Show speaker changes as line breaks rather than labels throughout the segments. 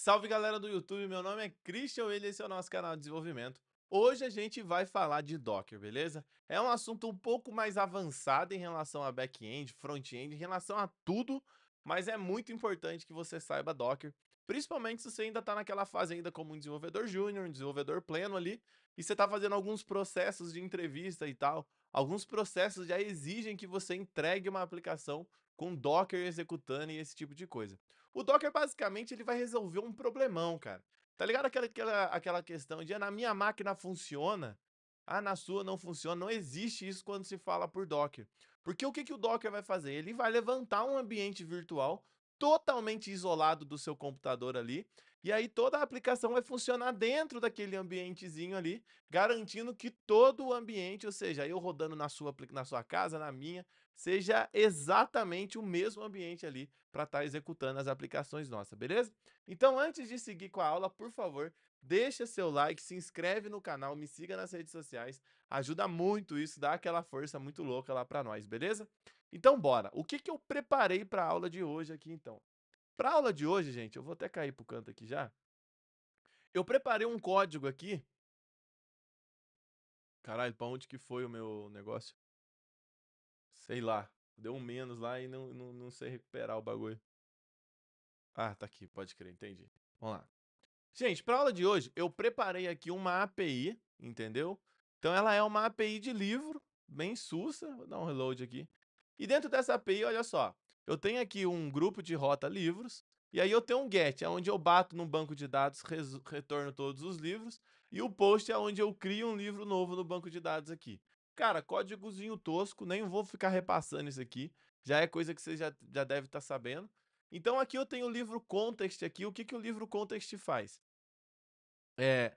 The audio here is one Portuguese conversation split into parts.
Salve galera do YouTube, meu nome é Christian e esse é o nosso canal de desenvolvimento. Hoje a gente vai falar de Docker, beleza? É um assunto um pouco mais avançado em relação a back-end, front-end, em relação a tudo, mas é muito importante que você saiba Docker, principalmente se você ainda está naquela fase ainda como um desenvolvedor júnior, um desenvolvedor pleno ali, e você está fazendo alguns processos de entrevista e tal. Alguns processos já exigem que você entregue uma aplicação com Docker executando e esse tipo de coisa. O Docker, basicamente, ele vai resolver um problemão, cara. Tá ligado aquela questão de: "Na minha máquina funciona, na sua não funciona". Não existe isso quando se fala por Docker. Porque o que que o Docker vai fazer? Ele vai levantar um ambiente virtual totalmente isolado do seu computador ali, e aí toda a aplicação vai funcionar dentro daquele ambientezinho ali, garantindo que todo o ambiente, ou seja, eu rodando na sua casa, na minha, seja exatamente o mesmo ambiente ali para estar executando as aplicações nossas, beleza? Então, antes de seguir com a aula, por favor, deixa seu like, se inscreve no canal, me siga nas redes sociais, ajuda muito isso, dá aquela força muito louca lá para nós, beleza? Então, bora. O que que eu preparei para a aula de hoje aqui, então? Para a aula de hoje, gente, eu vou até cair pro canto aqui já. Eu preparei um código aqui. Caralho, para onde que foi o meu negócio? Sei lá. Deu um menos lá e não sei recuperar o bagulho. Ah, tá aqui, pode crer, entendi. Vamos lá. Gente, para a aula de hoje, eu preparei aqui uma API, entendeu? Então, ela é uma API de livro, bem sussa. Vou dar um reload aqui. E dentro dessa API, olha só, eu tenho aqui um grupo de rota livros, e aí eu tenho um get, é onde eu bato num banco de dados, retorno todos os livros, e o post é onde eu crio um livro novo no banco de dados aqui. Cara, códigozinho tosco, nem vou ficar repassando isso aqui, já é coisa que você já deve estar sabendo. Então aqui eu tenho o livro context aqui. O que que o livro context faz? É,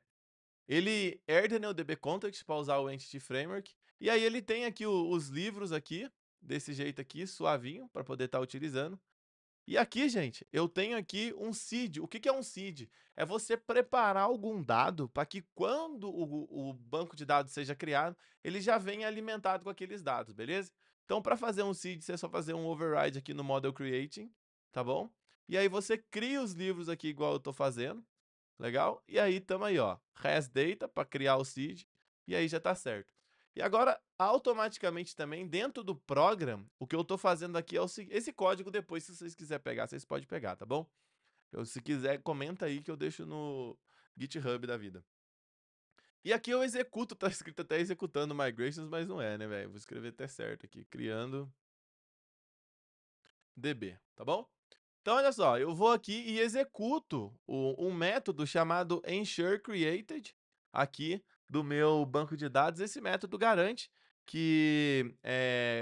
ele herda, né, o DB context para usar o Entity Framework. E aí ele tem aqui os livros aqui, desse jeito aqui, suavinho, para poder estar utilizando. E aqui, gente, eu tenho aqui um seed. O que que é um seed? É você preparar algum dado para que quando o banco de dados seja criado, ele já venha alimentado com aqueles dados, beleza? Então, para fazer um seed, você é só fazer um override aqui no model creating, tá bom? E aí você cria os livros aqui igual eu estou fazendo. Legal? E aí, tamo aí, ó. Res data para criar o seed. E aí já tá certo. E agora, automaticamente também, dentro do program, o que eu tô fazendo aqui é o seguinte. Esse código depois, se vocês quiserem pegar, vocês podem pegar, tá bom? Se quiser, comenta aí que eu deixo no GitHub da vida. E aqui eu executo, tá escrito até executando migrations, mas não é, né, velho? Vou escrever até certo aqui. Criando DB, tá bom? Então, olha só, eu vou aqui e executo um método chamado ensureCreated aqui do meu banco de dados. Esse método garante que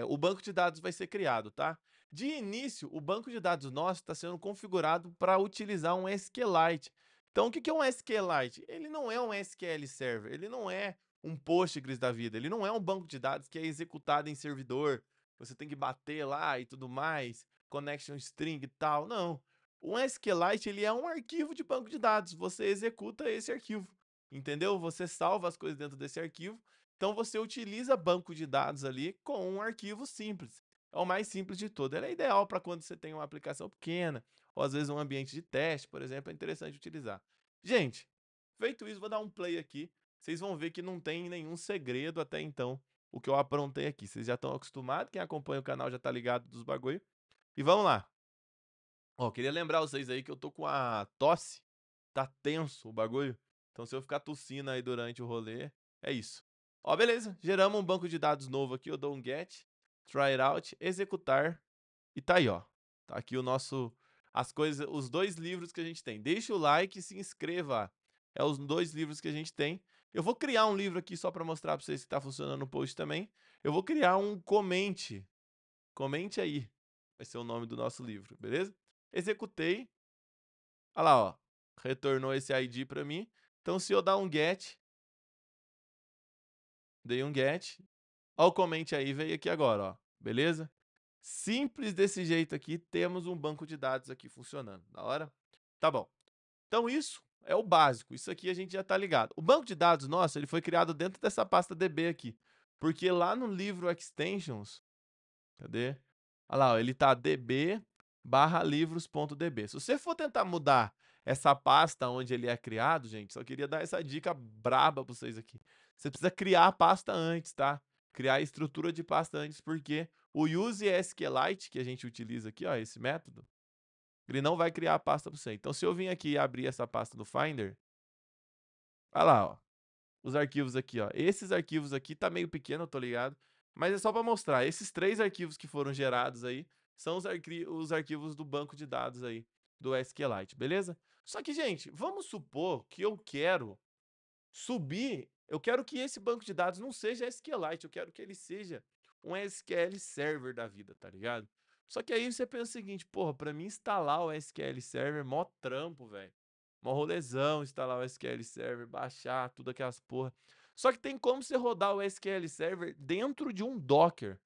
o banco de dados vai ser criado, tá? De início, o banco de dados nosso está sendo configurado para utilizar um SQLite. Então, o que que é um SQLite? Ele não é um SQL Server, ele não é um Postgres da vida, ele não é um banco de dados que é executado em servidor, você tem que bater lá e tudo mais, connection string e tal. Não. O SQLite ele é um arquivo de banco de dados. Você executa esse arquivo, entendeu? Você salva as coisas dentro desse arquivo. Então você utiliza banco de dados ali com um arquivo simples. É o mais simples de todo. Ele é ideal para quando você tem uma aplicação pequena ou às vezes um ambiente de teste, por exemplo, é interessante utilizar. Gente, feito isso, vou dar um play aqui. Vocês vão ver que não tem nenhum segredo até então o que eu aprontei aqui. Vocês já estão acostumados, quem acompanha o canal já tá ligado dos bagulho. E vamos lá. Ó, queria lembrar vocês aí que eu tô com a tosse. Tá tenso o bagulho. Então, se eu ficar tossindo aí durante o rolê, é isso. Ó, beleza. Geramos um banco de dados novo aqui. Eu dou um get, try it out, executar. E tá aí, ó. Tá aqui o nosso. As coisas, os dois livros que a gente tem. Deixa o like e se inscreva. É os dois livros que a gente tem. Eu vou criar um livro aqui só para mostrar para vocês que tá funcionando no post também. Eu vou criar um comente. Comente aí. Vai ser o nome do nosso livro, beleza? Executei. Olha lá, ó. Retornou esse ID para mim. Então, se eu dar um get, dei um get. Ó, o comente aí veio aqui agora, ó. Beleza? Simples desse jeito aqui, temos um banco de dados aqui funcionando. Da hora? Tá bom. Então, isso é o básico. Isso aqui a gente já tá ligado. O banco de dados nosso, ele foi criado dentro dessa pasta DB aqui. Porque lá no livro extensions, cadê? Olha lá, ó, ele tá db/livros.db. Se você for tentar mudar essa pasta onde ele é criado, gente, só queria dar essa dica braba pra vocês aqui. Você precisa criar a pasta antes, tá? Criar a estrutura de pasta antes, porque o use SQLite que a gente utiliza aqui, ó, esse método, ele não vai criar a pasta para você. Então, se eu vim aqui e abrir essa pasta do Finder, olha lá, ó, os arquivos aqui, ó. Esses arquivos aqui tá meio pequeno, eu tô ligado, mas é só para mostrar. Esses 3 arquivos que foram gerados aí são os arquivos do banco de dados aí do SQLite, beleza? Só que, gente, vamos supor que eu quero que esse banco de dados não seja SQLite, eu quero que ele seja um SQL Server da vida, tá ligado? Só que aí você pensa o seguinte, porra, pra mim instalar o SQL Server, mó trampo, velho. Mó rolezão instalar o SQL Server, baixar tudo aquelas porra. Só que tem como você rodar o SQL Server dentro de um Docker.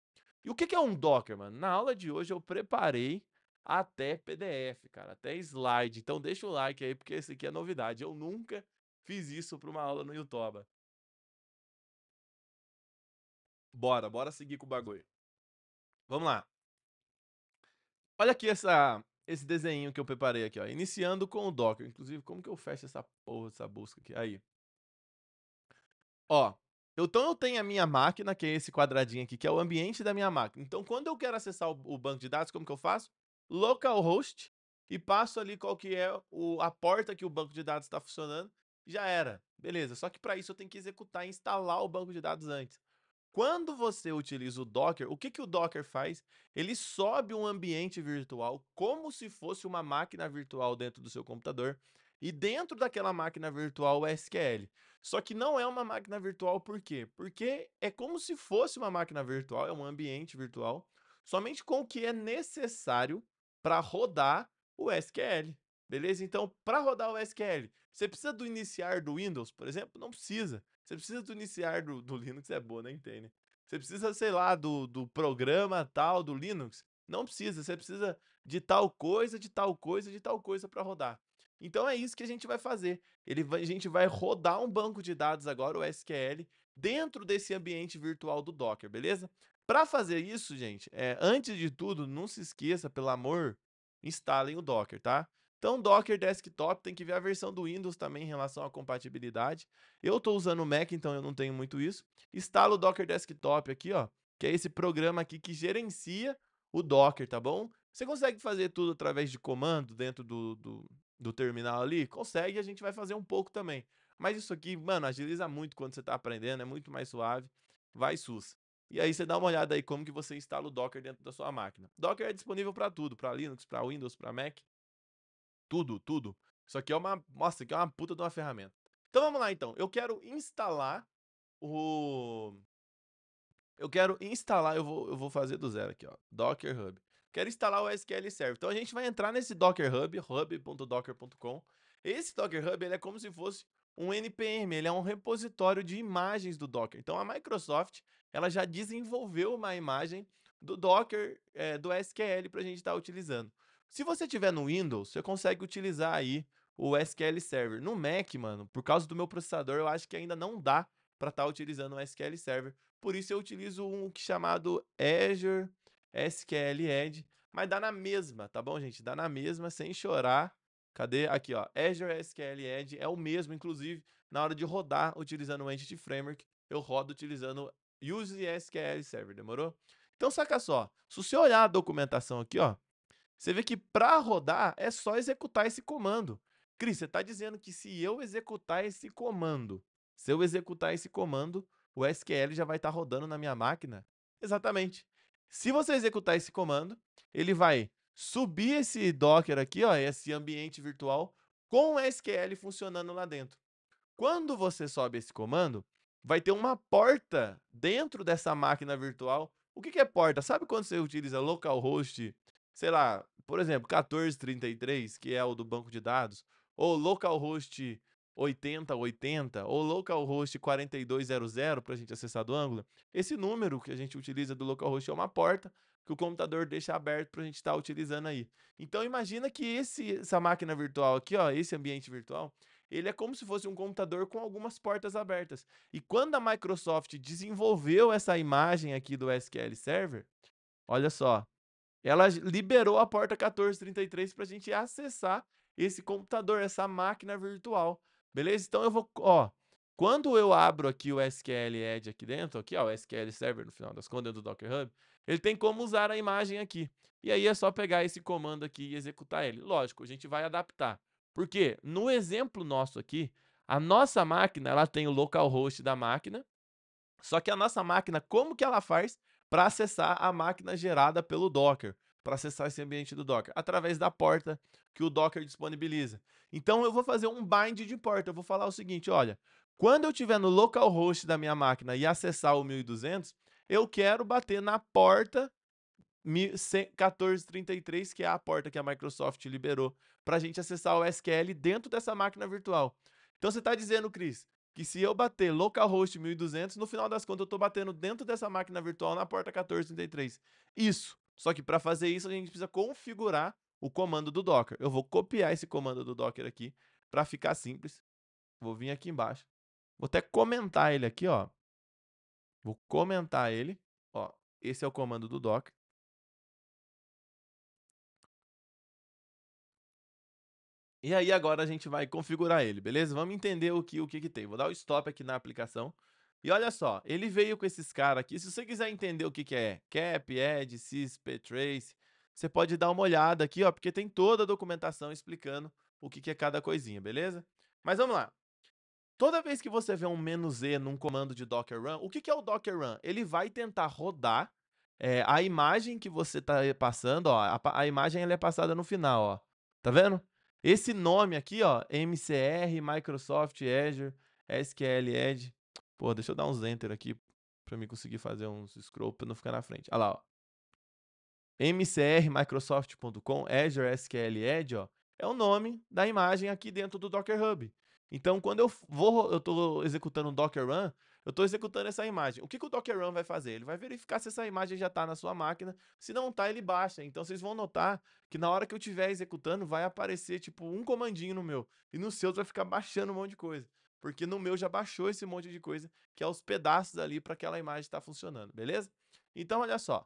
E o que que é um Docker, mano? Na aula de hoje eu preparei até PDF, cara, até slide. Então deixa o like aí, porque esse aqui é novidade. Eu nunca fiz isso para uma aula no YouTube. Bora seguir com o bagulho. Vamos lá. Olha aqui esse desenho que eu preparei aqui, ó. Iniciando com o Docker. Inclusive, como que eu fecho essa porra, essa busca aqui? Aí. Ó. Então eu tenho a minha máquina, que é esse quadradinho aqui, que é o ambiente da minha máquina. Então, quando eu quero acessar o banco de dados, como que eu faço? Localhost e passo ali qual que é a porta que o banco de dados está funcionando. Já era. Beleza. Só que para isso eu tenho que executar e instalar o banco de dados antes. Quando você utiliza o Docker, o que que o Docker faz? Ele sobe um ambiente virtual como se fosse uma máquina virtual dentro do seu computador e dentro daquela máquina virtual o SQL. Só que não é uma máquina virtual, por quê? Porque é como se fosse uma máquina virtual, é um ambiente virtual, somente com o que é necessário para rodar o SQL. Beleza? Então, para rodar o SQL, você precisa do iniciar do Windows, por exemplo? Não precisa. Você precisa do iniciar do Linux, é boa, nem tem, né? Você precisa, sei lá, do programa tal do Linux? Não precisa. Você precisa de tal coisa, de tal coisa, de tal coisa para rodar. Então é isso que a gente vai fazer. A gente vai rodar um banco de dados agora, o SQL, dentro desse ambiente virtual do Docker, beleza? Para fazer isso, gente, antes de tudo, não se esqueça, pelo amor, instalem o Docker, tá? Então, Docker Desktop tem que ver a versão do Windows também em relação à compatibilidade. Eu estou usando o Mac, então eu não tenho muito isso. Instalo o Docker Desktop aqui, ó, que é esse programa aqui que gerencia o Docker, tá bom? Você consegue fazer tudo através de comando dentro do terminal ali? Consegue, a gente vai fazer um pouco também. Mas isso aqui, mano, agiliza muito quando você está aprendendo, é muito mais suave. Vai sus. E aí você dá uma olhada aí como que você instala o Docker dentro da sua máquina. Docker é disponível para tudo, para Linux, para Windows, para Mac. Tudo, tudo. Isso aqui é uma, nossa, isso aqui é uma puta de uma ferramenta. Então vamos lá então. O eu vou fazer do zero aqui, ó. Docker Hub. Quero instalar o SQL Server. Então a gente vai entrar nesse Docker Hub, hub.docker.com. Esse Docker Hub, ele é como se fosse um NPM, ele é um repositório de imagens do Docker. Então a Microsoft, ela já desenvolveu uma imagem do Docker, do SQL para a gente estar utilizando. Se você tiver no Windows, você consegue utilizar aí o SQL Server. No Mac, mano, por causa do meu processador, eu acho que ainda não dá para estar utilizando o SQL Server. Por isso eu utilizo um chamado Azure SQL Edge, mas dá na mesma, tá bom, gente? Dá na mesma, sem chorar. Cadê? Aqui, ó. Azure SQL Edge é o mesmo, inclusive, na hora de rodar utilizando o Entity Framework, eu rodo utilizando Use SQL Server, demorou? Então, saca só, se você olhar a documentação aqui, ó, você vê que para rodar é só executar esse comando. Cris, você está dizendo que se eu executar esse comando, o SQL já vai estar rodando na minha máquina? Exatamente. Se você executar esse comando, ele vai subir esse Docker aqui, ó, esse ambiente virtual, com o SQL funcionando lá dentro. Quando você sobe esse comando, vai ter uma porta dentro dessa máquina virtual. O que que é porta? Sabe quando você utiliza localhost, sei lá, por exemplo, 1433, que é o do banco de dados, ou localhost 8080, ou localhost 4200 para a gente acessar do Angular? Esse número que a gente utiliza do localhost é uma porta que o computador deixa aberto para a gente estar utilizando aí. Então imagina que essa máquina virtual aqui, ó, esse ambiente virtual, ele é como se fosse um computador com algumas portas abertas. E quando a Microsoft desenvolveu essa imagem aqui do SQL Server, olha só, ela liberou a porta 1433 para a gente acessar esse computador, essa máquina virtual, beleza? Então eu vou, ó, quando eu abro aqui o SQL Edge aqui dentro, aqui ó, o SQL Server no final das contas dentro do Docker Hub, ele tem como usar a imagem aqui. E aí é só pegar esse comando aqui e executar ele. Lógico, a gente vai adaptar. Porque no exemplo nosso aqui, a nossa máquina, ela tem o localhost da máquina, só que a nossa máquina, como que ela faz para acessar a máquina gerada pelo Docker? Para acessar esse ambiente do Docker? Através da porta que o Docker disponibiliza. Então eu vou fazer um bind de porta. Eu vou falar o seguinte, olha, quando eu estiver no localhost da minha máquina e acessar o 1200, eu quero bater na porta 1433, que é a porta que a Microsoft liberou para a gente acessar o SQL dentro dessa máquina virtual. Então você está dizendo, Cris, que se eu bater localhost 1200, no final das contas eu estou batendo dentro dessa máquina virtual na porta 1433. Isso. Só que para fazer isso a gente precisa configurar o comando do Docker. Eu vou copiar esse comando do Docker aqui para ficar simples. Vou vir aqui embaixo. Vou até comentar ele aqui, ó. Vou comentar ele. Ó, esse é o comando do Docker. E aí agora a gente vai configurar ele, beleza? Vamos entender o que tem. Vou dar o stop aqui na aplicação. E olha só, ele veio com esses caras aqui. Se você quiser entender o que é cap, add, sys, ptrace, você pode dar uma olhada aqui, ó, porque tem toda a documentação explicando o que é cada coisinha, beleza? Mas vamos lá. Toda vez que você vê um "-e" num comando de Docker Run, o que é o Docker Run? Ele vai tentar rodar a imagem que você está passando, ó, a imagem ela é passada no final, ó. Tá vendo? Esse nome aqui, ó, MCR, Microsoft Azure, SQL Edge. Pô, deixa eu dar uns enter aqui para mim conseguir fazer uns scroll para não ficar na frente. Olha lá, ó. mcrmicrosoft.com, Azure SQL Edge, ó, é o nome da imagem aqui dentro do Docker Hub. Então, quando eu estou executando um Docker Run, eu estou executando essa imagem. O que o Docker Run vai fazer? Ele vai verificar se essa imagem já está na sua máquina. Se não está, ele baixa. Então, vocês vão notar que na hora que eu estiver executando, vai aparecer tipo um comandinho no meu. E no seu vai ficar baixando um monte de coisa. Porque no meu já baixou esse monte de coisa, que é os pedaços ali para aquela imagem estar funcionando, beleza? Então, olha só.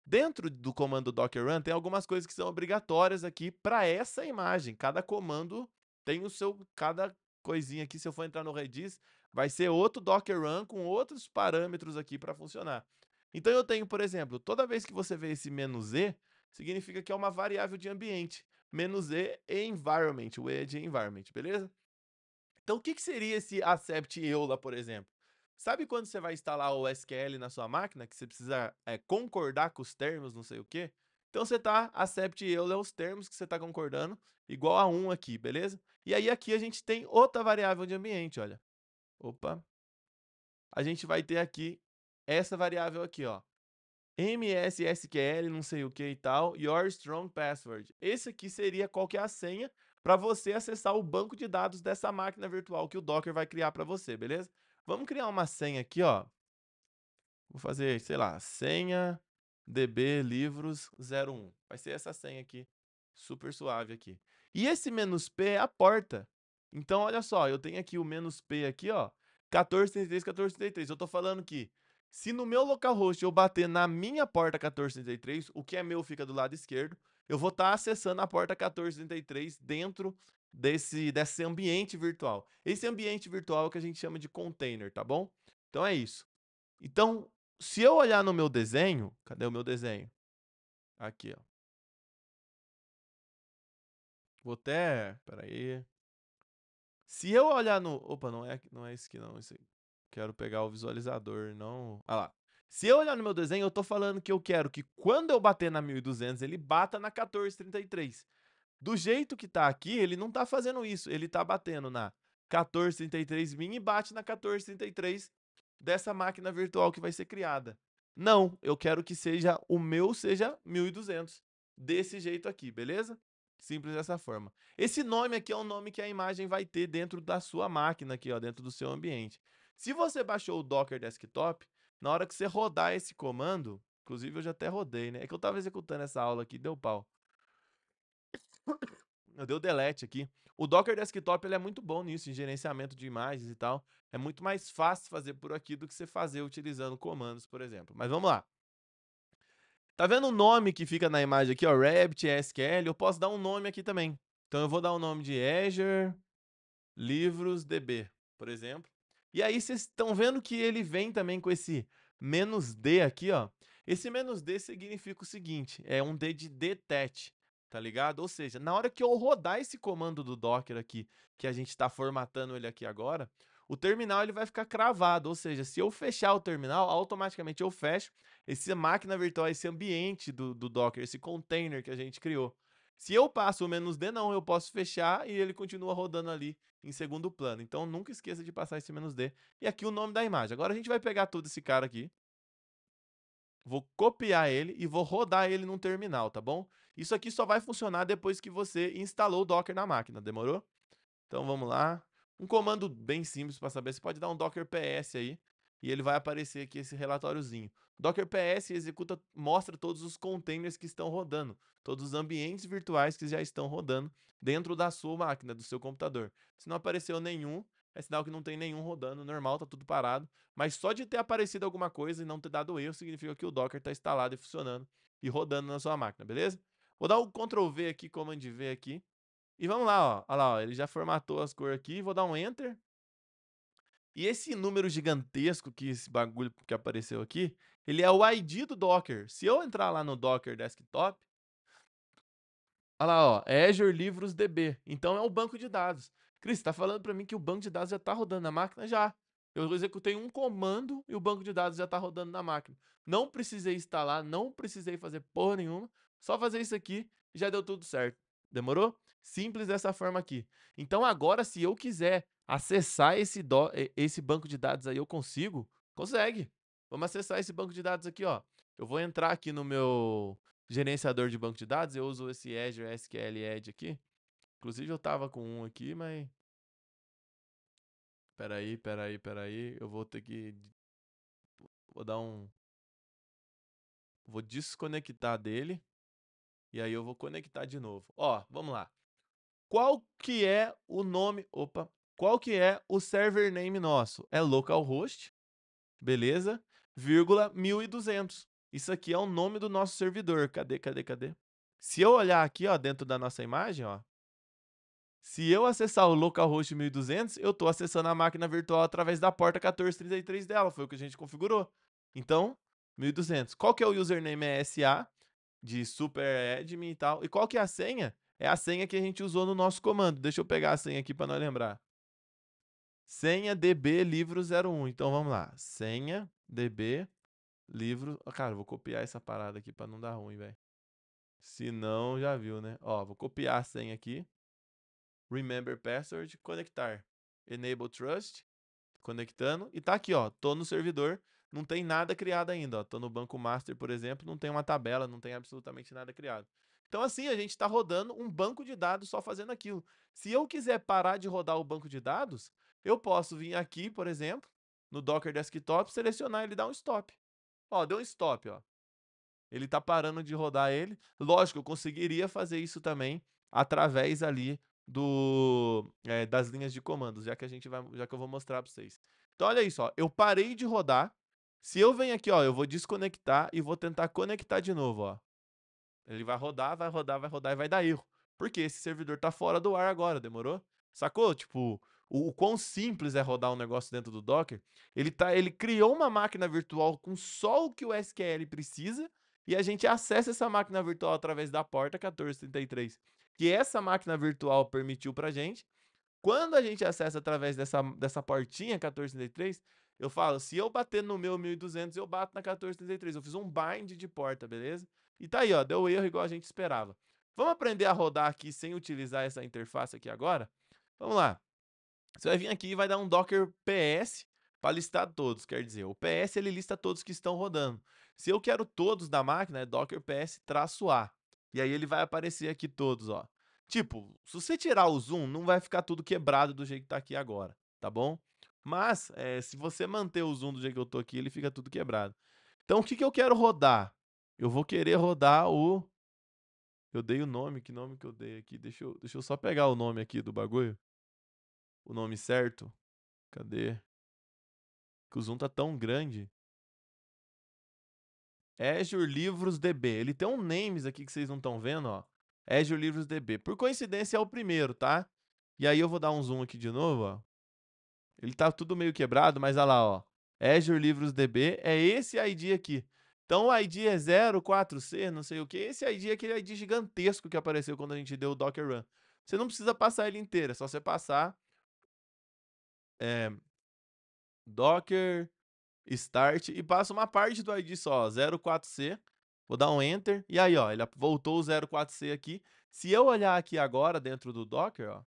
Dentro do comando Docker Run tem algumas coisas que são obrigatórias aqui para essa imagem. Cada comando tem o seu, cada coisinha aqui, se eu for entrar no Redis, vai ser outro Docker Run com outros parâmetros aqui para funcionar. Então eu tenho, por exemplo, toda vez que você vê esse "-e", significa que é uma variável de ambiente. "-e" é environment, o E é de environment, beleza? Então, o que seria esse accept EULA, por exemplo? Sabe quando você vai instalar o SQL na sua máquina, que você precisa concordar com os termos, não sei o quê? Então, você tá, accept EULA é os termos que você está concordando, igual a 1 aqui, beleza? E aí, aqui a gente tem outra variável de ambiente, olha. Opa. A gente vai ter aqui essa variável aqui, ó. MSSQL, não sei o que e tal, your strong password. Esse aqui seria qual que é a senha para você acessar o banco de dados dessa máquina virtual que o Docker vai criar para você, beleza? Vamos criar uma senha aqui, ó. Vou fazer, sei lá, senha db livros 01. Vai ser essa senha aqui, super suave aqui. E esse "-p" é a porta. Então, olha só, eu tenho aqui o "-p" aqui, ó, 1433, 1433. Eu tô falando que se no meu localhost eu bater na minha porta 1433, o que é meu fica do lado esquerdo, eu vou estar acessando a porta 1433 dentro desse ambiente virtual. Esse ambiente virtual é o que a gente chama de container, tá bom? Então é isso. Então, se eu olhar no meu desenho, cadê o meu desenho? Aqui, ó. Vou até, peraí. Se eu olhar no, opa, não é esse aqui não, esse aí. Quero pegar o visualizador, não. Ah lá. Se eu olhar no meu desenho, eu tô falando que eu quero que quando eu bater na 1200, ele bata na 1433. Do jeito que tá aqui, ele não tá fazendo isso. Ele tá batendo na 1433 min e bate na 1433 dessa máquina virtual que vai ser criada. Não, eu quero que seja o meu seja 1200. Desse jeito aqui, beleza? Simples dessa forma. Esse nome aqui é o nome que a imagem vai ter dentro da sua máquina aqui, ó, dentro do seu ambiente. Se você baixou o Docker Desktop, na hora que você rodar esse comando, inclusive eu já até rodei, né? É que eu estava executando essa aula aqui, deu pau. Eu dei o delete aqui. O Docker Desktop ele é muito bom nisso, em gerenciamento de imagens e tal. É muito mais fácil fazer por aqui do que você fazer utilizando comandos, por exemplo. Mas vamos lá. Tá vendo o nome que fica na imagem aqui, ó? Rabbit, SQL. Eu posso dar um nome aqui também. Então eu vou dar o nome de Azure Livros DB, por exemplo. E aí vocês estão vendo que ele vem também com esse "-d" aqui, ó. Esse "-d" significa o seguinte, é um D de detach, tá ligado? Ou seja, na hora que eu rodar esse comando do Docker aqui, que a gente está formatando ele aqui agora, o terminal ele vai ficar cravado, ou seja, se eu fechar o terminal, automaticamente eu fecho essa máquina virtual, esse ambiente do Docker, esse container que a gente criou. Se eu passo o "-d", não, eu posso fechar e ele continua rodando ali em segundo plano. Então nunca esqueça de passar esse "-d". E aqui o nome da imagem. Agora a gente vai pegar todo esse cara aqui, vou copiar ele e vou rodar ele num terminal, tá bom? Isso aqui só vai funcionar depois que você instalou o Docker na máquina, demorou? Então vamos lá. Um comando bem simples para saber, você pode dar um docker ps aí e ele vai aparecer aqui esse relatóriozinho. Docker ps executa, mostra todos os containers que estão rodando, todos os ambientes virtuais que já estão rodando dentro da sua máquina, do seu computador. Se não apareceu nenhum, é sinal que não tem nenhum rodando, normal, tá tudo parado. Mas só de ter aparecido alguma coisa e não ter dado erro, significa que o Docker está instalado e funcionando e rodando na sua máquina, beleza? Vou dar um Ctrl V aqui, Command V aqui. E vamos lá, ó. Olha lá, ó. Ele já formatou as cores aqui. Vou dar um Enter. E esse número gigantesco que esse bagulho que apareceu aqui, ele é o ID do Docker. Se eu entrar lá no Docker Desktop, olha lá, ó, Azure Livros DB. Então é o banco de dados. Cris, você tá falando para mim que o banco de dados já tá rodando na máquina? Já. Eu executei um comando e o banco de dados já tá rodando na máquina. Não precisei instalar, não precisei fazer porra nenhuma. Só fazer isso aqui e já deu tudo certo. Demorou? Simples dessa forma aqui. Então agora, se eu quiser acessar esse banco de dados aí, eu consigo? Consegue. Vamos acessar esse banco de dados aqui, ó. Eu vou entrar aqui no meu gerenciador de banco de dados, eu uso esse Azure SQL Edge aqui. Inclusive eu tava com um aqui, mas peraí, eu vou ter que vou dar um vou desconectar dele e aí eu vou conectar de novo. Ó, vamos lá. Qual que é o nome, opa, qual que é o server name nosso? É localhost, beleza? Vírgula 1200. Isso aqui é o nome do nosso servidor. Cadê? Se eu olhar aqui, ó, dentro da nossa imagem, ó, se eu acessar o localhost 1200, eu estou acessando a máquina virtual através da porta 1433 dela, foi o que a gente configurou. Então, 1200. Qual que é o username? É SA, de super admin e tal. E qual que é a senha? É a senha que a gente usou no nosso comando. Deixa eu pegar a senha aqui para nós lembrar. Senha db livro 01. Então vamos lá. Senha db livro. Cara, eu vou copiar essa parada aqui para não dar ruim, velho. Se não, já viu, né? Ó, vou copiar a senha aqui. Remember password, conectar. Enable trust, conectando. E tá aqui, ó, tô no servidor, não tem nada criado ainda, ó. Tô no banco master, por exemplo, não tem uma tabela, não tem absolutamente nada criado. Então assim, a gente está rodando um banco de dados só fazendo aquilo. Se eu quiser parar de rodar o banco de dados, eu posso vir aqui, por exemplo, no Docker Desktop, selecionar ele e dar um stop. Ó, deu um stop, ó. Ele tá parando de rodar ele. Lógico, eu conseguiria fazer isso também através ali das linhas de comandos, já que eu vou mostrar para vocês. Então olha isso, ó, eu parei de rodar. Se eu venho aqui, ó, eu vou desconectar e vou tentar conectar de novo, ó. Ele vai rodar e vai dar erro. Porque esse servidor tá fora do ar agora, demorou? Sacou? Tipo, o quão simples é rodar um negócio dentro do Docker. Ele criou uma máquina virtual com só o que o SQL precisa e a gente acessa essa máquina virtual através da porta 1433, que essa máquina virtual permitiu pra gente. Quando a gente acessa através dessa portinha 1433, eu falo, se eu bater no meu 1200, eu bato na 1433. Eu fiz um bind de porta, beleza? E tá aí, ó, deu erro igual a gente esperava. Vamos aprender a rodar aqui sem utilizar essa interface aqui agora? Vamos lá. Você vai vir aqui e vai dar um docker ps para listar todos, quer dizer, o ps ele lista todos que estão rodando. Se eu quero todos da máquina, é docker ps-a. E aí ele vai aparecer aqui todos, ó. Tipo, se você tirar o zoom, não vai ficar tudo quebrado do jeito que tá aqui agora, tá bom? Mas, se você manter o zoom do jeito que eu tô aqui, ele fica tudo quebrado. Então, o que que eu quero rodar? Eu vou querer rodar o... Eu dei o nome, que nome que eu dei aqui? Deixa eu só pegar o nome aqui do bagulho. O nome certo. Cadê? Que o zoom tá tão grande. Azure Livros DB. Ele tem um names aqui que vocês não estão vendo, ó. Azure Livros DB. Por coincidência é o primeiro, tá? E aí eu vou dar um zoom aqui de novo, ó. Ele tá tudo meio quebrado, mas olha lá, ó. Azure Livros DB é esse ID aqui. Então o ID é 04C, não sei o que. Esse ID é aquele ID gigantesco que apareceu quando a gente deu o Docker Run. Você não precisa passar ele inteiro, é só você passar Docker Start e passa uma parte do ID só, ó, 04C. Vou dar um Enter. E aí, ó, ele voltou o 04C aqui. Se eu olhar aqui agora dentro do Docker, ó,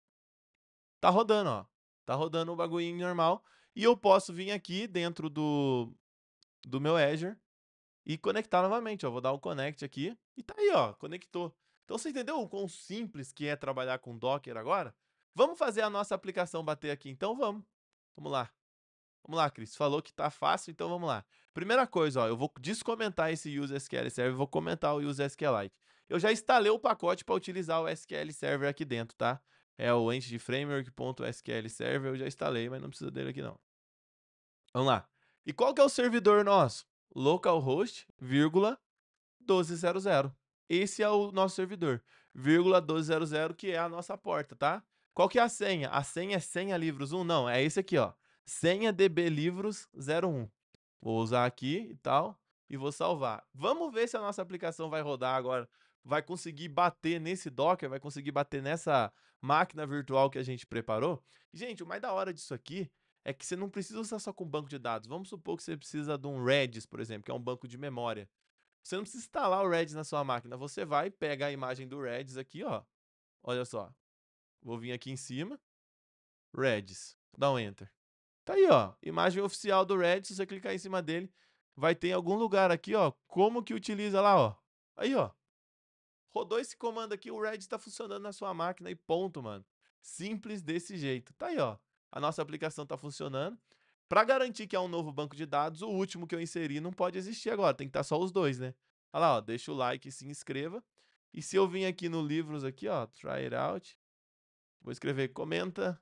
tá rodando, ó. Tá rodando o bagulhinho normal. E eu posso vir aqui dentro do meu Azure e conectar novamente, ó. Vou dar um connect aqui e tá aí, ó, conectou. Então você entendeu o quão simples que é trabalhar com Docker agora? Vamos fazer a nossa aplicação bater aqui, então vamos. Vamos lá. Vamos lá, Cris. Falou que tá fácil, então vamos lá. Primeira coisa, ó, eu vou descomentar esse use SQL Server e vou comentar o use SQLite. Eu já instalei o pacote para utilizar o SQL Server aqui dentro, tá? É o entity framework.sql server, eu já instalei, mas não precisa dele aqui não. Vamos lá. E qual que é o servidor nosso? Localhost, vírgula, 1200. Esse é o nosso servidor, vírgula 1200, que é a nossa porta, tá? Qual que é a senha? A senha é senha livros 1? Não, é esse aqui, ó. Senha dblivros 01. Vou usar aqui e tal, e vou salvar. Vamos ver se a nossa aplicação vai rodar agora, vai conseguir bater nesse Docker, vai conseguir bater nessa máquina virtual que a gente preparou. Gente, o mais da hora disso aqui é que você não precisa usar só com banco de dados. Vamos supor que você precisa de um Redis, por exemplo, que é um banco de memória. Você não precisa instalar o Redis na sua máquina. Você vai pegar a imagem do Redis aqui, ó. Olha só. Vou vir aqui em cima. Redis. Dá um Enter. Tá aí, ó. Imagem oficial do Redis. Se você clicar em cima dele, vai ter em algum lugar aqui, ó. Como que utiliza lá, ó. Aí, ó. Rodou esse comando aqui, o Redis está funcionando na sua máquina e ponto, mano. Simples desse jeito. Tá aí, ó. A nossa aplicação está funcionando. Para garantir que é um novo banco de dados, o último que eu inseri não pode existir agora. Tem que estar só os dois, né? Olha lá, ó. Deixa o like e se inscreva. E se eu vim aqui no livros aqui, ó, try it out. Vou escrever comenta.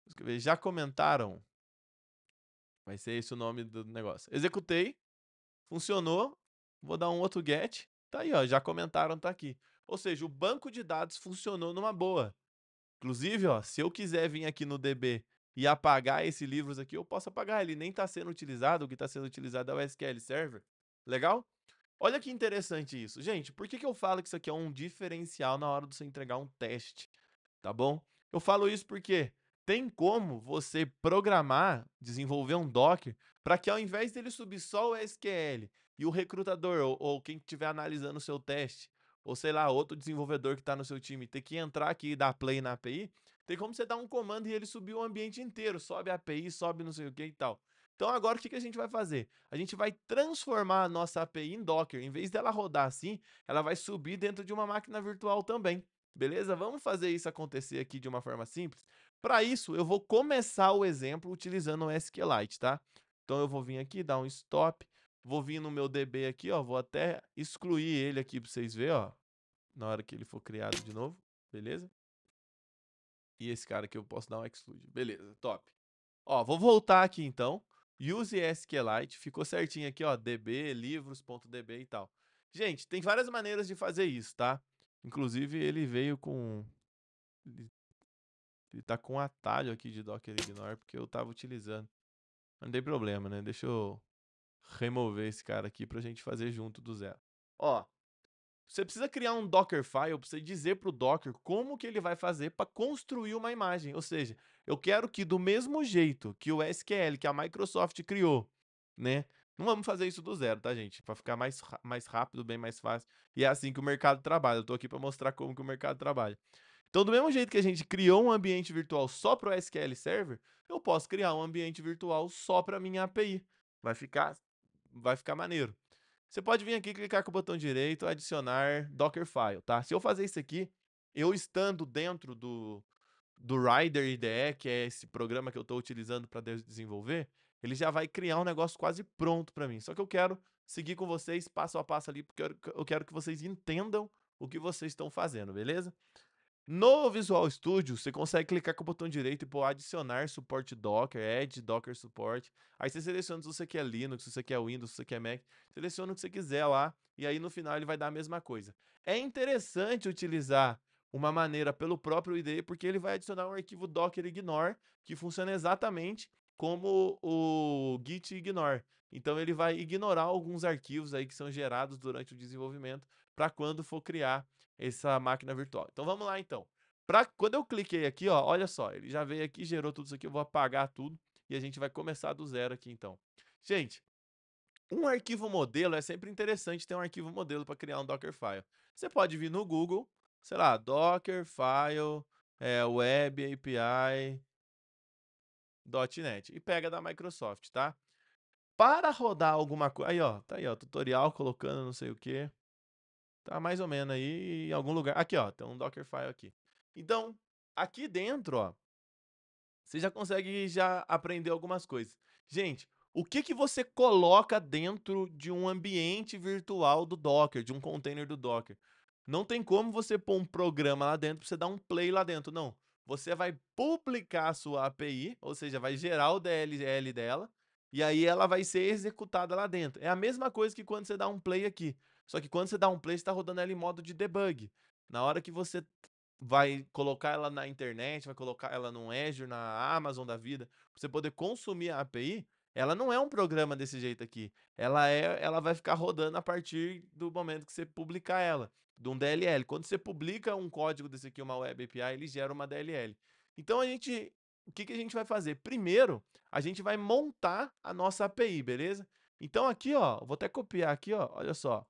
Vou escrever já comentaram. Vai ser esse o nome do negócio. Executei. Funcionou. Vou dar um outro get. Tá aí, ó. Já comentaram, tá aqui. Ou seja, o banco de dados funcionou numa boa. Inclusive, ó, se eu quiser vir aqui no DB e apagar esse livros aqui, eu posso apagar. Ele nem está sendo utilizado. O que está sendo utilizado é o SQL Server. Legal? Olha que interessante isso. Gente, por que eu falo que isso aqui é um diferencial na hora de você entregar um teste? Tá bom? Eu falo isso porque tem como você programar, desenvolver um Docker, para que ao invés dele subir só o SQL e o recrutador ou quem estiver analisando o seu teste, ou sei lá, outro desenvolvedor que está no seu time, ter que entrar aqui e dar play na API, tem como você dar um comando e ele subir o ambiente inteiro, sobe a API, sobe não sei o que e tal. Então agora o que a gente vai fazer? A gente vai transformar a nossa API em Docker. Em vez dela rodar assim, ela vai subir dentro de uma máquina virtual também. Beleza? Vamos fazer isso acontecer aqui de uma forma simples? Para isso, eu vou começar o exemplo utilizando o SQLite, tá? Então eu vou vir aqui, dar um stop, vou vir no meu DB aqui, ó, vou até excluir ele aqui para vocês verem, ó, na hora que ele for criado de novo, beleza? E esse cara aqui eu posso dar um exclude, beleza, top. Ó, vou voltar aqui então, use SQLite, ficou certinho aqui, ó, db, livros.db e tal. Gente, tem várias maneiras de fazer isso, tá? Inclusive ele veio com... Ele tá com um atalho aqui de Docker Ignore, porque eu tava utilizando. Mas não tem problema, né? Deixa eu remover esse cara aqui pra gente fazer junto do zero. Ó, você precisa criar um Dockerfile pra você dizer pro Docker como que ele vai fazer para construir uma imagem. Ou seja, eu quero que do mesmo jeito que o SQL, que a Microsoft criou, né? Não vamos fazer isso do zero, tá, gente? Para ficar mais rápido, bem mais fácil. E é assim que o mercado trabalha. Eu tô aqui para mostrar como que o mercado trabalha. Então, do mesmo jeito que a gente criou um ambiente virtual só para o SQL Server, eu posso criar um ambiente virtual só para minha API. Vai ficar, vai ficar maneiro. Você pode vir aqui, clicar com o botão direito, adicionar Dockerfile, tá? Se eu fazer isso aqui, eu estando dentro do Rider IDE, que é esse programa que eu estou utilizando para desenvolver, ele já vai criar um negócio quase pronto para mim. Só que eu quero seguir com vocês passo a passo ali, porque eu quero que vocês entendam o que vocês estão fazendo, beleza? No Visual Studio, você consegue clicar com o botão direito e pôr adicionar suporte Docker, Add Docker Support. Aí você seleciona se você quer Linux, se você quer Windows, se você quer Mac. Seleciona o que você quiser lá e aí no final ele vai dar a mesma coisa. É interessante utilizar uma maneira pelo próprio IDE porque ele vai adicionar um arquivo Docker Ignore que funciona exatamente como o Git Ignore. Então ele vai ignorar alguns arquivos aí que são gerados durante o desenvolvimento para quando for criar essa máquina virtual. Então vamos lá então. Quando eu cliquei aqui, ó, olha só, ele já veio aqui, gerou tudo isso aqui, eu vou apagar tudo e a gente vai começar do zero aqui então. Gente, um arquivo modelo é sempre interessante ter um arquivo modelo para criar um Dockerfile. Você pode vir no Google, sei lá, Dockerfile, Web API, .NET e pega da Microsoft, tá? Para rodar alguma coisa, aí ó, tá aí ó, tutorial colocando não sei o que. Tá mais ou menos aí em algum lugar. Aqui, ó, tem um Dockerfile aqui. Então, aqui dentro, ó, você já consegue já aprender algumas coisas. Gente, o que que você coloca dentro de um ambiente virtual do Docker, de um container do Docker? Não tem como você pôr um programa lá dentro para você dar um play lá dentro, não. Você vai publicar a sua API, ou seja, vai gerar o DLL dela, e aí ela vai ser executada lá dentro. É a mesma coisa que quando você dá um play aqui. Só que quando você dá um play, você está rodando ela em modo de debug. Na hora que você vai colocar ela na internet, vai colocar ela no Azure, na Amazon da vida, pra você poder consumir a API, ela não é um programa desse jeito aqui. Ela vai ficar rodando a partir do momento que você publicar ela, de um DLL. Quando você publica um código desse aqui, uma Web API, ele gera uma DLL. Então o que que a gente vai fazer? Primeiro, a gente vai montar a nossa API, beleza? Então aqui, ó, vou até copiar aqui, ó, olha só.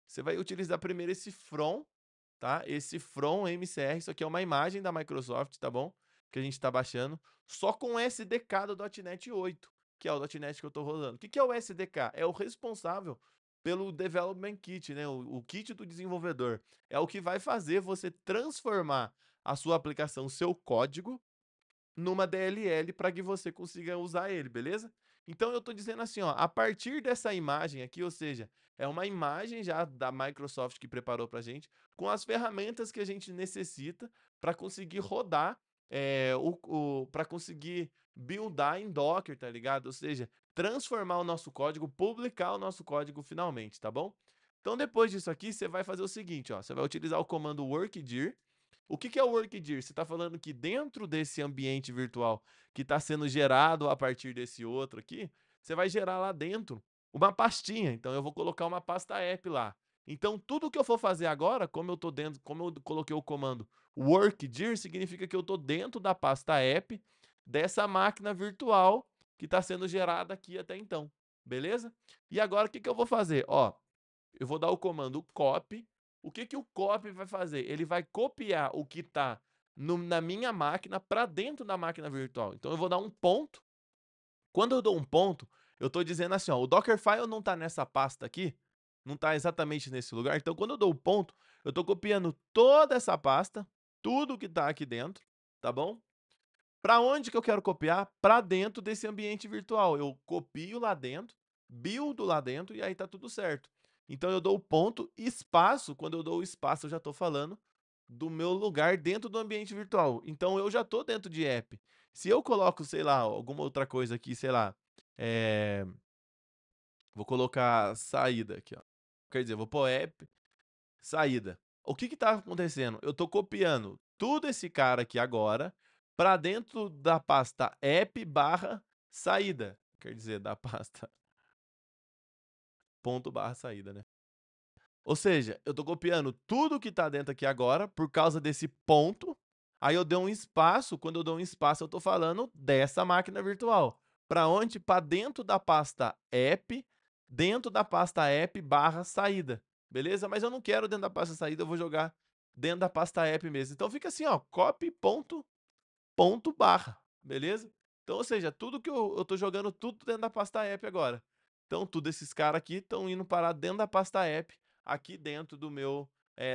Você vai utilizar primeiro esse from, tá? Esse from MCR, isso aqui é uma imagem da Microsoft, tá bom? Que a gente está baixando, só com o SDK do .NET 8, que é o .NET que eu estou rodando. O que que é o SDK? É o responsável pelo Development Kit, né? O kit do desenvolvedor. É o que vai fazer você transformar a sua aplicação, o seu código, numa DLL para que você consiga usar ele, beleza? Então eu estou dizendo assim, ó, a partir dessa imagem aqui, ou seja, é uma imagem já da Microsoft que preparou para a gente, com as ferramentas que a gente necessita para conseguir rodar, para conseguir buildar em Docker, tá ligado? Ou seja, transformar o nosso código, publicar o nosso código finalmente, tá bom? Então depois disso aqui, você vai fazer o seguinte, ó, você vai utilizar o comando workdir. O que que é o workdir? Você está falando que dentro desse ambiente virtual que está sendo gerado a partir desse outro aqui, você vai gerar lá dentro uma pastinha. Então eu vou colocar uma pasta app lá. Então tudo que eu for fazer agora, como eu tô dentro, como eu coloquei o comando workdir, significa que eu estou dentro da pasta app dessa máquina virtual que está sendo gerada aqui até então. Beleza? E agora o que que eu vou fazer? Ó, eu vou dar o comando copy. O que que o copy vai fazer? Ele vai copiar o que está na minha máquina para dentro da máquina virtual. Então eu vou dar um ponto. Quando eu dou um ponto, eu estou dizendo assim, ó, o Dockerfile não está nessa pasta aqui, não está exatamente nesse lugar. Então quando eu dou o ponto, eu estou copiando toda essa pasta, tudo que está aqui dentro, tá bom? Para onde que eu quero copiar? Para dentro desse ambiente virtual. Eu copio lá dentro, buildo lá dentro e aí tá tudo certo. Então eu dou o ponto, espaço, quando eu dou o espaço eu já estou falando do meu lugar dentro do ambiente virtual. Então eu já estou dentro de app. Se eu coloco, sei lá, alguma outra coisa aqui, sei lá, é... vou colocar saída aqui, ó. Quer dizer, vou pôr app, saída. O que está acontecendo? Eu estou copiando tudo esse cara aqui agora para dentro da pasta app barra saída. Quer dizer, da pasta ponto barra saída, né? Ou seja, eu estou copiando tudo que está dentro aqui agora por causa desse ponto. Aí eu dei um espaço. Quando eu dou um espaço, eu estou falando dessa máquina virtual. Para onde? Para dentro da pasta app, dentro da pasta app barra saída. Beleza? Mas eu não quero dentro da pasta saída, eu vou jogar dentro da pasta app mesmo. Então fica assim, ó, copy ponto barra, beleza? Então, ou seja, tudo que eu tô jogando tudo dentro da pasta app agora. Então, tudo esses caras aqui estão indo parar dentro da pasta app, aqui dentro do meu,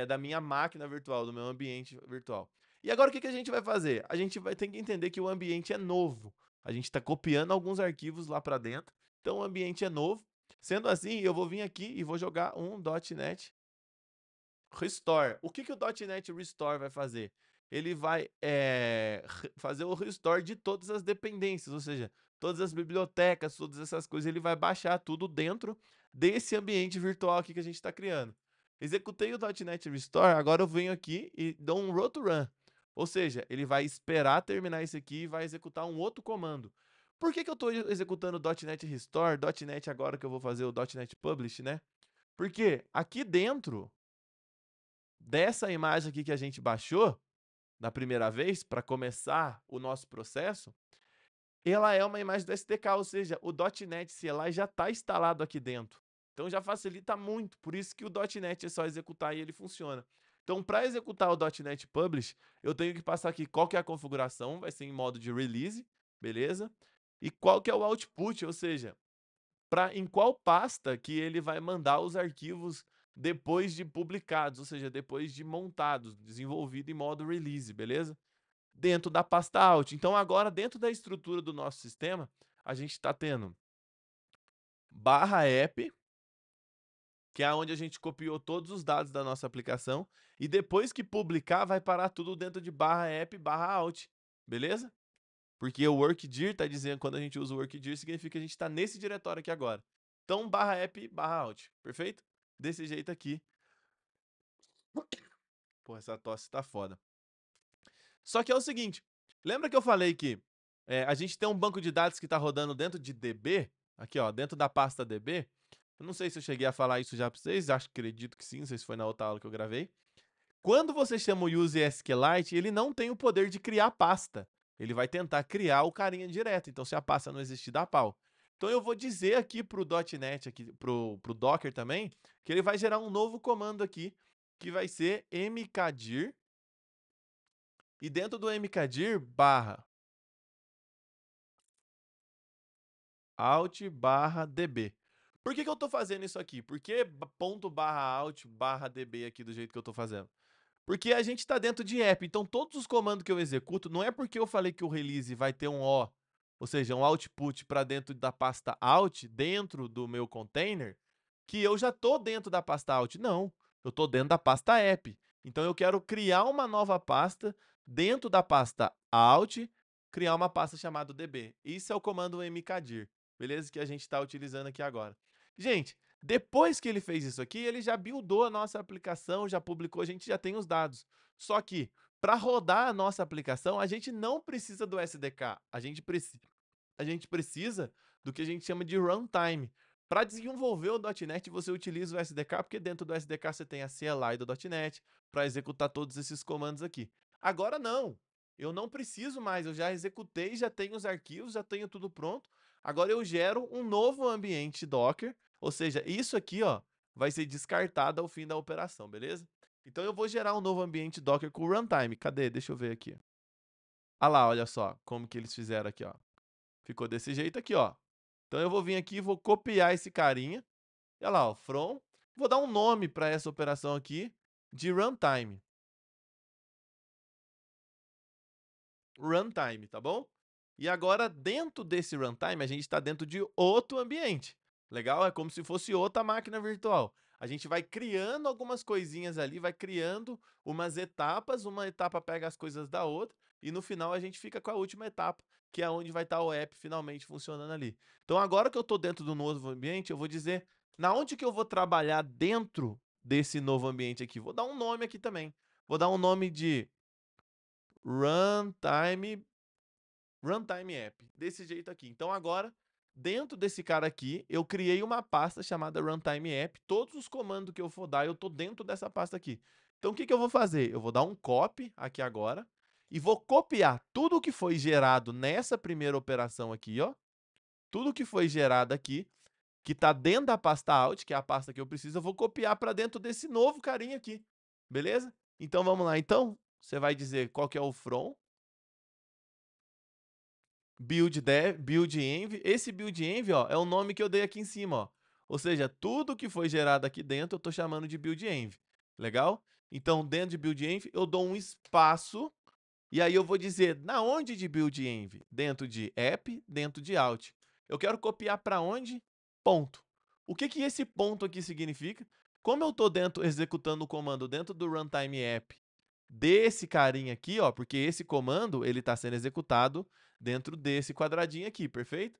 da minha máquina virtual, do meu ambiente virtual. E agora o que que a gente vai fazer? A gente vai ter que entender que o ambiente é novo. A gente está copiando alguns arquivos lá para dentro, então o ambiente é novo. Sendo assim, eu vou vir aqui e vou jogar um .NET Restore. O que que o .NET Restore vai fazer? ele vai fazer o restore de todas as dependências, ou seja, todas as bibliotecas, todas essas coisas, ele vai baixar tudo dentro desse ambiente virtual aqui que a gente está criando. Executei o .NET Restore, agora eu venho aqui e dou um run. Ou seja, ele vai esperar terminar isso aqui e vai executar um outro comando. Por que eu estou executando o .NET Restore, .NET agora que eu vou fazer o .NET Publish, né? Porque aqui dentro dessa imagem aqui que a gente baixou na primeira vez, para começar o nosso processo, ela é uma imagem do SDK, ou seja, o .NET CLI já está instalado aqui dentro. Então já facilita muito, por isso que o .NET é só executar e ele funciona. Então, para executar o .NET Publish, eu tenho que passar aqui qual que é a configuração, vai ser em modo de release, beleza? E qual que é o output, ou seja, em qual pasta que ele vai mandar os arquivos depois de publicados, ou seja, depois de montados, desenvolvido em modo release, beleza? Dentro da pasta out. Então, agora, dentro da estrutura do nosso sistema, a gente está tendo /app, que é onde a gente copiou todos os dados da nossa aplicação, e depois que publicar, vai parar tudo dentro de /app/out, beleza? Porque o workdir está dizendo, quando a gente usa o workdir, significa que a gente está nesse diretório aqui agora. Então, /app/out, perfeito? Desse jeito aqui. Pô, essa tosse tá foda. Só que é o seguinte, lembra que eu falei que a gente tem um banco de dados que está rodando dentro de DB, aqui ó, dentro da pasta DB. Eu não sei se eu cheguei a falar isso já para vocês, acredito que sim, não sei se foi na outra aula que eu gravei. Quando você chama o use SQLite, ele não tem o poder de criar pasta. Ele vai tentar criar o carinha direto. Então, se a pasta não existir, dá pau. Então, eu vou dizer aqui para o .NET, aqui, pro Docker também, que ele vai gerar um novo comando aqui, que vai ser mkdir. E dentro do mkdir, /out/db. Por que eu estou fazendo isso aqui? Por que ./out/db aqui do jeito que eu estou fazendo? Porque a gente está dentro de app, então todos os comandos que eu executo, não é porque eu falei que o release vai ter um O, ou seja, um output para dentro da pasta out, dentro do meu container, que eu já estou dentro da pasta out. Não, eu estou dentro da pasta app. Então eu quero criar uma nova pasta dentro da pasta out, criar uma pasta chamada db. Isso é o comando mkdir, beleza? Que a gente está utilizando aqui agora. Gente, depois que ele fez isso aqui, ele já buildou a nossa aplicação, já publicou, a gente já tem os dados. Só que, para rodar a nossa aplicação, a gente não precisa do SDK. A gente precisa do que a gente chama de runtime. Para desenvolver o .NET, você utiliza o SDK, porque dentro do SDK você tem a CLI do .NET para executar todos esses comandos aqui. Agora não, eu não preciso mais, eu já executei, já tenho os arquivos, já tenho tudo pronto. Agora eu gero um novo ambiente Docker, ou seja, isso aqui ó, vai ser descartado ao fim da operação, beleza? Então eu vou gerar um novo ambiente Docker com runtime. Cadê? Deixa eu ver aqui. Ah lá, olha só como que eles fizeram aqui, ó. Ficou desse jeito aqui, ó. Então eu vou vir aqui e vou copiar esse carinha. Olha lá, ó, from. Vou dar um nome para essa operação aqui de runtime. Runtime, tá bom? E agora, dentro desse runtime, a gente está dentro de outro ambiente. Legal? É como se fosse outra máquina virtual. A gente vai criando algumas coisinhas ali, vai criando umas etapas, uma etapa pega as coisas da outra, e no final a gente fica com a última etapa, que é onde vai estar o app finalmente funcionando ali. Então, agora que eu estou dentro do novo ambiente, eu vou dizer na onde que eu vou trabalhar dentro desse novo ambiente aqui. Vou dar um nome aqui também. Vou dar um nome de runtime app, desse jeito aqui. Então agora, dentro desse cara aqui, eu criei uma pasta chamada runtime app. Todos os comandos que eu for dar, eu tô dentro dessa pasta aqui. Então o que eu vou fazer? Eu vou dar um copy aqui agora e vou copiar tudo que foi gerado nessa primeira operação aqui, ó. Tudo que foi gerado aqui, que está dentro da pasta out, que é a pasta que eu preciso, eu vou copiar para dentro desse novo carinha aqui. Beleza? Então vamos lá. Então, você vai dizer qual que é o from, build env. Esse build env, ó, é o nome que eu dei aqui em cima, ó. Ou seja, tudo que foi gerado aqui dentro eu estou chamando de build env. Legal? Então, dentro de build env, eu dou um espaço e aí eu vou dizer na onde de build env? Dentro de app, dentro de out. Eu quero copiar para onde? Ponto. O que que esse ponto aqui significa? Como eu estou dentro executando o comando dentro do runtime app, desse carinha aqui, ó, porque esse comando ele está sendo executado dentro desse quadradinho aqui, perfeito?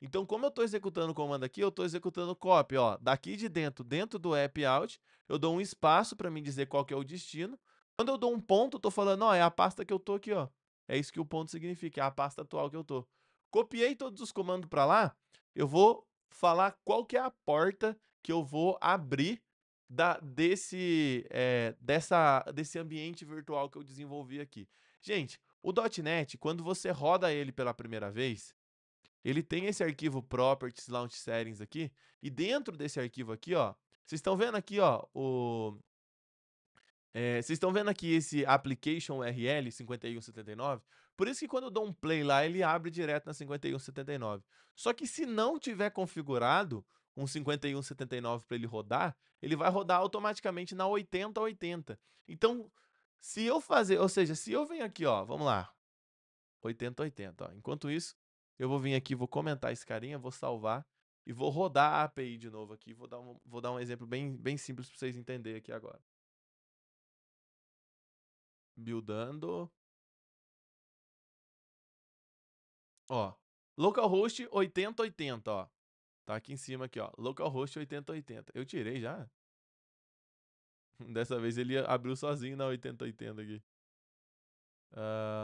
Então, como eu estou executando o comando aqui, eu estou executando copy, ó, daqui de dentro, dentro do app out, eu dou um espaço para me dizer qual que é o destino. Quando eu dou um ponto, eu estou falando, ó, é a pasta que eu estou aqui, ó. É isso que o ponto significa, é a pasta atual que eu estou. Copiei todos os comandos para lá, eu vou falar qual que é a porta que eu vou abrir desse ambiente virtual que eu desenvolvi aqui. Gente, o .NET, quando você roda ele pela primeira vez, ele tem esse arquivo Properties Launch Settings aqui, e dentro desse arquivo aqui, ó, vocês estão vendo aqui, ó, vocês estão vendo aqui esse Application URL 5179? Por isso que quando eu dou um play lá, ele abre direto na 5179. Só que se não tiver configurado um 5179 para ele rodar, ele vai rodar automaticamente na 8080. Então, se eu fazer, ou seja, se eu venho aqui, ó, vamos lá, 8080, ó. Enquanto isso, eu vou vir aqui, vou comentar esse carinha, vou salvar e vou rodar a API de novo aqui. Vou dar um exemplo bem simples para vocês entenderem aqui agora. Buildando. Ó, localhost 8080, ó. Tá aqui em cima aqui, ó. Localhost 8080. Eu tirei já? Dessa vez ele abriu sozinho na 8080 aqui.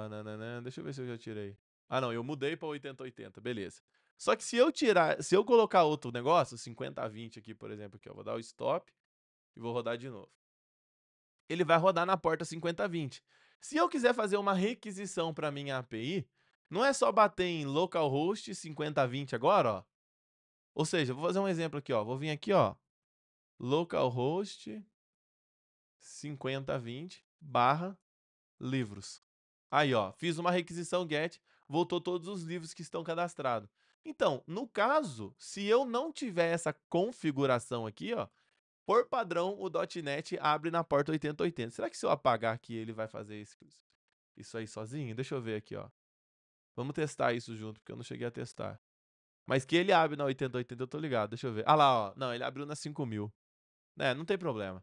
Nananã. Deixa eu ver se eu já tirei. Ah, não, eu mudei pra 8080, beleza. Só que se eu colocar outro negócio, 5020 aqui, por exemplo, aqui, ó, vou dar o stop e vou rodar de novo. Ele vai rodar na porta 5020. Se eu quiser fazer uma requisição para minha API, não é só bater em localhost 5020 agora, ó. Ou seja, vou fazer um exemplo aqui, ó. Vou vir aqui, ó, localhost 5020 barra livros. Aí, ó, fiz uma requisição GET, voltou todos os livros que estão cadastrados. Então, no caso, se eu não tiver essa configuração aqui, ó, por padrão, o .NET abre na porta 8080. Será que se eu apagar aqui, ele vai fazer isso aí sozinho? Deixa eu ver aqui, ó. Vamos testar isso junto, porque eu não cheguei a testar. Mas que ele abre na 8080, eu tô ligado. Deixa eu ver. Ah lá, ó. Não, ele abriu na 5000. É, não tem problema.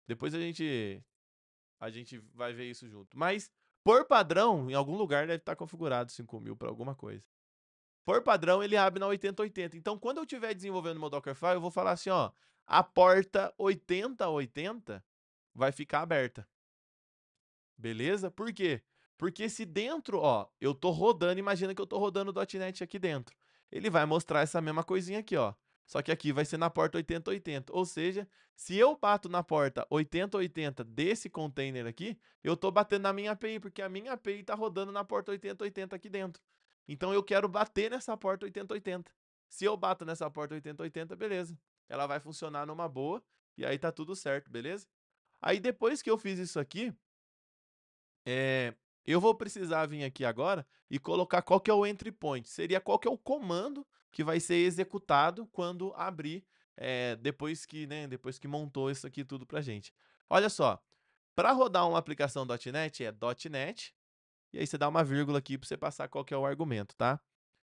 Depois a gente vai ver isso junto. Mas, por padrão, em algum lugar deve estar configurado 5000 para alguma coisa. Por padrão, ele abre na 8080. Então, quando eu estiver desenvolvendo meu Dockerfile, eu vou falar assim, ó, a porta 8080 vai ficar aberta. Beleza? Por quê? Porque se dentro, ó, eu tô rodando, imagina que eu tô rodando o .NET aqui dentro. Ele vai mostrar essa mesma coisinha aqui, ó. Só que aqui vai ser na porta 8080. Ou seja, se eu bato na porta 8080 desse container aqui, eu tô batendo na minha API, porque a minha API tá rodando na porta 8080 aqui dentro. Então eu quero bater nessa porta 8080. Se eu bato nessa porta 8080, beleza. Ela vai funcionar numa boa e aí tá tudo certo, beleza? Aí depois que eu fiz isso aqui, é, eu vou precisar vir aqui agora e colocar qual que é o entry point. Seria qual que é o comando que vai ser executado quando abrir, depois que, né, depois que montou isso aqui tudo pra gente. Olha só, para rodar uma aplicação .NET é .NET, e aí você dá uma vírgula aqui para você passar qual que é o argumento, tá?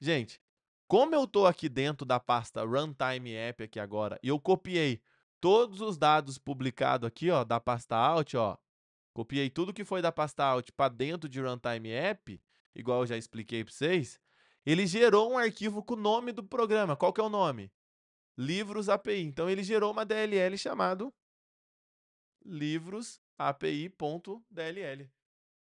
Gente, como eu tô aqui dentro da pasta Runtime App aqui agora, e eu copiei todos os dados publicados aqui, ó, da pasta out, ó, copiei tudo que foi da pasta out para dentro de Runtime App, igual eu já expliquei para vocês, ele gerou um arquivo com o nome do programa. Qual que é o nome? Livros API. Então ele gerou uma DLL chamado livros API.dll.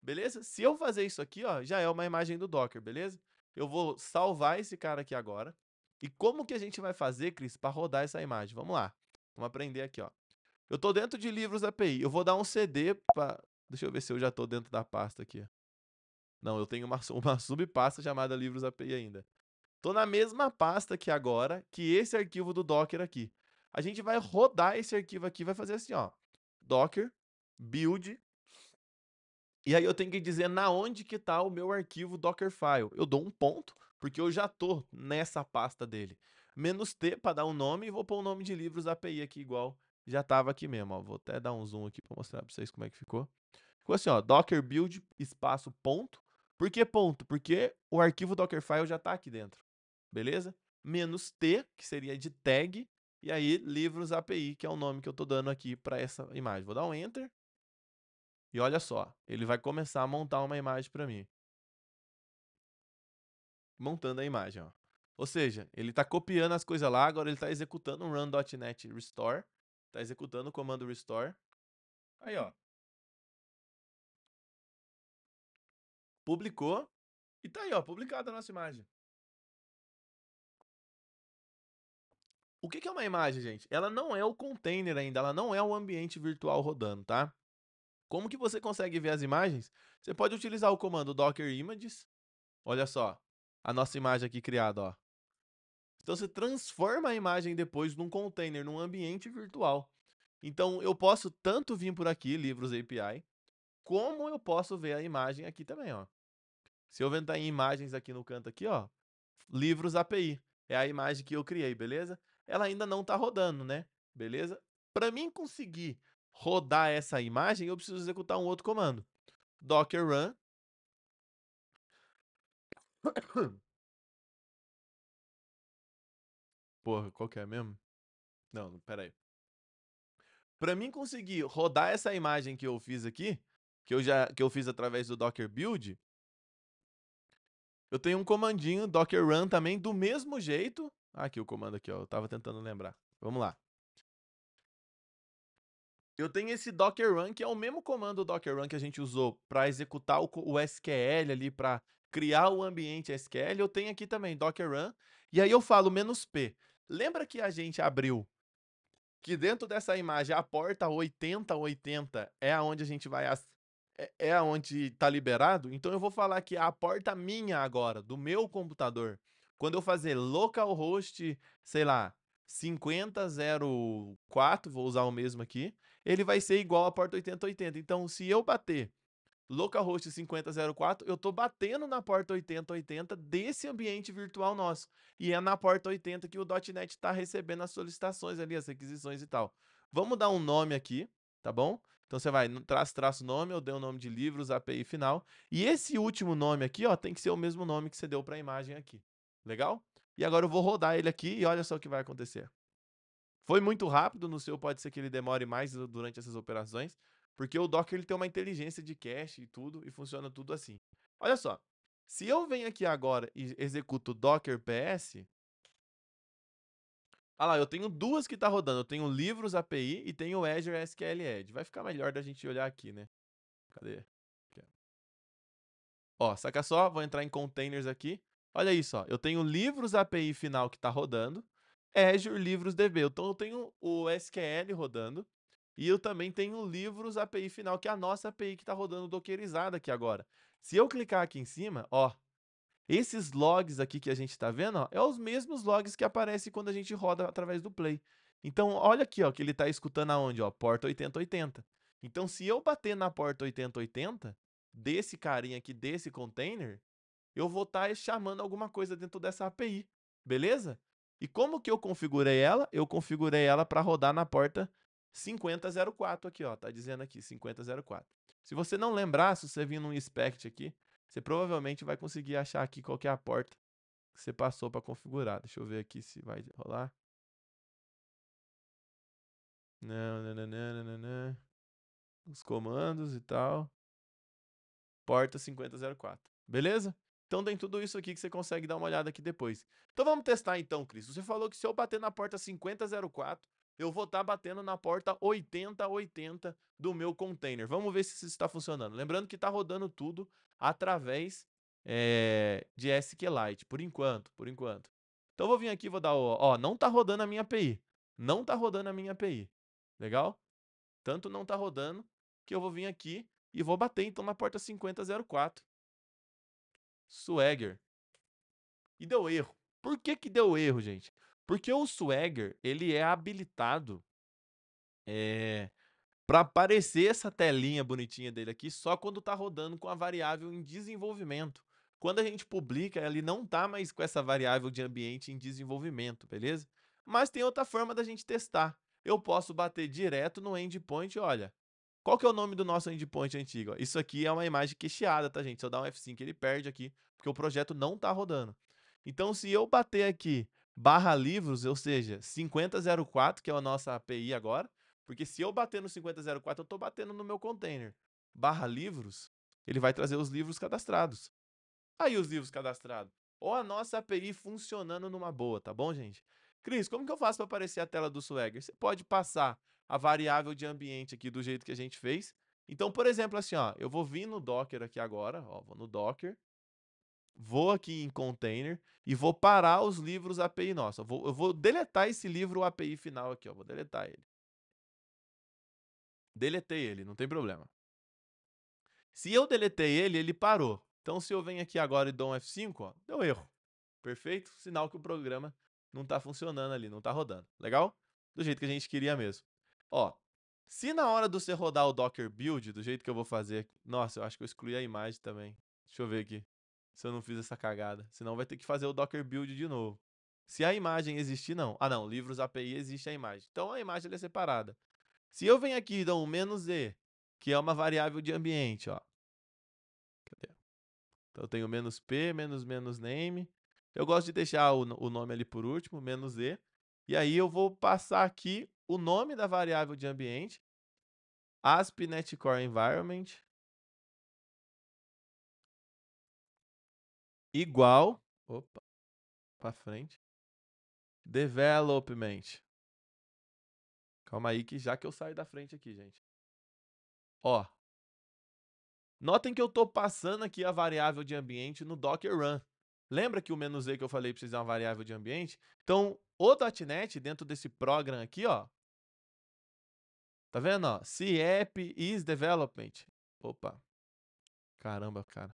Beleza? Se eu fazer isso aqui, ó, já é uma imagem do Docker, beleza? Eu vou salvar esse cara aqui agora. E como que a gente vai fazer, Cris, para rodar essa imagem? Vamos lá. Vamos aprender aqui, ó. Eu estou dentro de livros API. Eu vou dar um CD para... Deixa eu ver se eu já estou dentro da pasta aqui. Não, eu tenho uma subpasta chamada livros API ainda. Estou na mesma pasta aqui agora que esse arquivo do Docker aqui. A gente vai rodar esse arquivo aqui, vai fazer assim, ó. Docker, build. E aí eu tenho que dizer na onde que está o meu arquivo Dockerfile. Eu dou um ponto, porque eu já estou nessa pasta dele. -t para dar um nome e vou pôr o nome de livros API aqui igual já estava aqui mesmo. Ó. Vou até dar um zoom aqui para mostrar para vocês como é que ficou. Ficou assim, ó, docker build espaço ponto. Por que ponto? Porque o arquivo Dockerfile já está aqui dentro. Beleza? -t, que seria de tag, e aí livros API, que é o nome que eu estou dando aqui para essa imagem. Vou dar um enter. E olha só, ele vai começar a montar uma imagem para mim. Montando a imagem, ó. Ou seja, ele está copiando as coisas lá, agora ele está executando um run.net restore. Está executando o comando restore. Aí, ó. Publicou. E tá aí, ó, publicada a nossa imagem. O que é uma imagem, gente? Ela não é o container ainda, ela não é o ambiente virtual rodando, tá? Como que você consegue ver as imagens? Você pode utilizar o comando docker images. Olha só, a nossa imagem aqui criada, ó. Então você transforma a imagem depois num container, num ambiente virtual. Então eu posso tanto vir por aqui, livros API, como eu posso ver a imagem aqui também, ó. Se eu entrar em imagens aqui no canto aqui, ó, livros API. É a imagem que eu criei, beleza? Ela ainda não está rodando, né? Beleza? Para mim conseguir rodar essa imagem, eu preciso executar um outro comando. Docker run. Porra, qual que é mesmo? Não, pera aí. Para mim conseguir rodar essa imagem que eu fiz aqui, que eu fiz através do Docker build, eu tenho um comandinho docker run também do mesmo jeito. Aqui o comando aqui, ó, eu tava tentando lembrar. Vamos lá. Eu tenho esse docker run, que é o mesmo comando docker run que a gente usou para executar o SQL ali, para criar o ambiente SQL. Eu tenho aqui também docker run. E aí eu falo "-p". Lembra que a gente abriu que dentro dessa imagem a porta 8080 é aonde a gente vai é aonde está liberado? Então eu vou falar que a porta minha agora, do meu computador, quando eu fazer localhost, sei lá, 5004, vou usar o mesmo aqui, ele vai ser igual à porta 8080. Então, se eu bater localhost 5004, eu estou batendo na porta 8080 desse ambiente virtual nosso. E é na porta 80 que o .NET está recebendo as solicitações ali, as requisições e tal. Vamos dar um nome aqui, tá bom? Então você vai no traço nome, eu dei o nome de livros, API final. E esse último nome aqui, ó, tem que ser o mesmo nome que você deu para a imagem aqui. Legal? E agora eu vou rodar ele aqui e olha só o que vai acontecer. Foi muito rápido, no seu pode ser que ele demore mais durante essas operações, porque o Docker ele tem uma inteligência de cache e tudo, e funciona tudo assim. Olha só, se eu venho aqui agora e executo docker ps, ah lá, eu tenho duas que tá rodando, eu tenho livros API e tenho o Azure SQL Edge. Vai ficar melhor da gente olhar aqui, né? Cadê? Aqui, ó, saca só, vou entrar em containers aqui. Olha isso, ó, eu tenho livros API final que tá rodando, Azure Livros DB. Então eu tenho o SQL rodando, e eu também tenho livros API final, que é a nossa API que está rodando dockerizada aqui agora. Se eu clicar aqui em cima, ó, esses logs aqui que a gente está vendo, ó, é os mesmos logs que aparecem quando a gente roda através do Play. Então, olha aqui, ó, que ele está escutando aonde, ó, porta 8080. Então, se eu bater na porta 8080 desse carinha aqui, desse container, eu vou estar chamando alguma coisa dentro dessa API, beleza? E como que eu configurei ela? Eu configurei ela para rodar na porta 5004 aqui, ó, tá dizendo aqui 5004. Se você não lembrar, se você vir num inspect aqui, você provavelmente vai conseguir achar aqui qual que é a porta que você passou para configurar. Deixa eu ver aqui se vai rolar. Não, não, não, não, não, não. Os comandos e tal. Porta 5004. Beleza? Então tem tudo isso aqui que você consegue dar uma olhada aqui depois. Então vamos testar então, Cris. Você falou que se eu bater na porta 5004, eu vou estar batendo na porta 8080 do meu container. Vamos ver se isso está funcionando. Lembrando que está rodando tudo através de SQLite, por enquanto, por enquanto. Então eu vou vir aqui e vou dar o... Ó, não está rodando a minha API. Não está rodando a minha API. Legal? Tanto não está rodando que eu vou vir aqui e vou bater então na porta 5004. Swagger. E deu erro. Por que que deu erro, gente? Porque o Swagger, ele é habilitado para aparecer essa telinha bonitinha dele aqui só quando está rodando com a variável em desenvolvimento. Quando a gente publica, ele não tá mais com essa variável de ambiente em desenvolvimento, beleza? Mas tem outra forma da gente testar. Eu posso bater direto no endpoint, olha. Qual que é o nome do nosso endpoint antigo? Isso aqui é uma imagem cacheada, tá, gente? Se eu dar um F5, ele perde aqui, porque o projeto não tá rodando. Então, se eu bater aqui /livros, ou seja, 5004, que é a nossa API agora, porque se eu bater no 5004, eu estou batendo no meu container. livros, ele vai trazer os livros cadastrados. Aí os livros cadastrados. Ou a nossa API funcionando numa boa, tá bom, gente? Cris, como que eu faço para aparecer a tela do Swagger? Você pode passar a variável de ambiente aqui do jeito que a gente fez. Então, por exemplo, assim, ó, eu vou vir no Docker aqui agora, ó, vou no Docker, vou aqui em Container e vou parar os livros API nossa. Eu vou deletar esse livro API final aqui, ó, vou deletar ele. Deletei ele, não tem problema. Se eu deletei ele, ele parou. Então, se eu venho aqui agora e dou um F5, ó, deu erro. Perfeito? Sinal que o programa não está funcionando ali, não está rodando. Legal? Do jeito que a gente queria mesmo. Ó, se na hora de você rodar o Docker Build, do jeito que eu vou fazer... Nossa, eu acho que eu excluí a imagem também. Deixa eu ver aqui. Se eu não fiz essa cagada. Senão vai ter que fazer o Docker Build de novo. Se a imagem existir, não. Ah, não. Livros API existe a imagem. Então a imagem é separada. Se eu venho aqui e dou um "-e", que é uma variável de ambiente, ó. Cadê? Então eu tenho "-p", "-name". Eu gosto de deixar o nome ali por último, "-e". E aí eu vou passar aqui o nome da variável de ambiente, ASP.NET Core Environment, igual, opa, para frente, development. Calma aí que já que eu saio da frente aqui, gente. Ó, notem que eu estou passando aqui a variável de ambiente no Docker Run. Lembra que o "-e" que eu falei precisa de uma variável de ambiente? Então, o .NET, dentro desse program aqui, ó, tá vendo, ó? CAP is development. Opa, caramba, cara.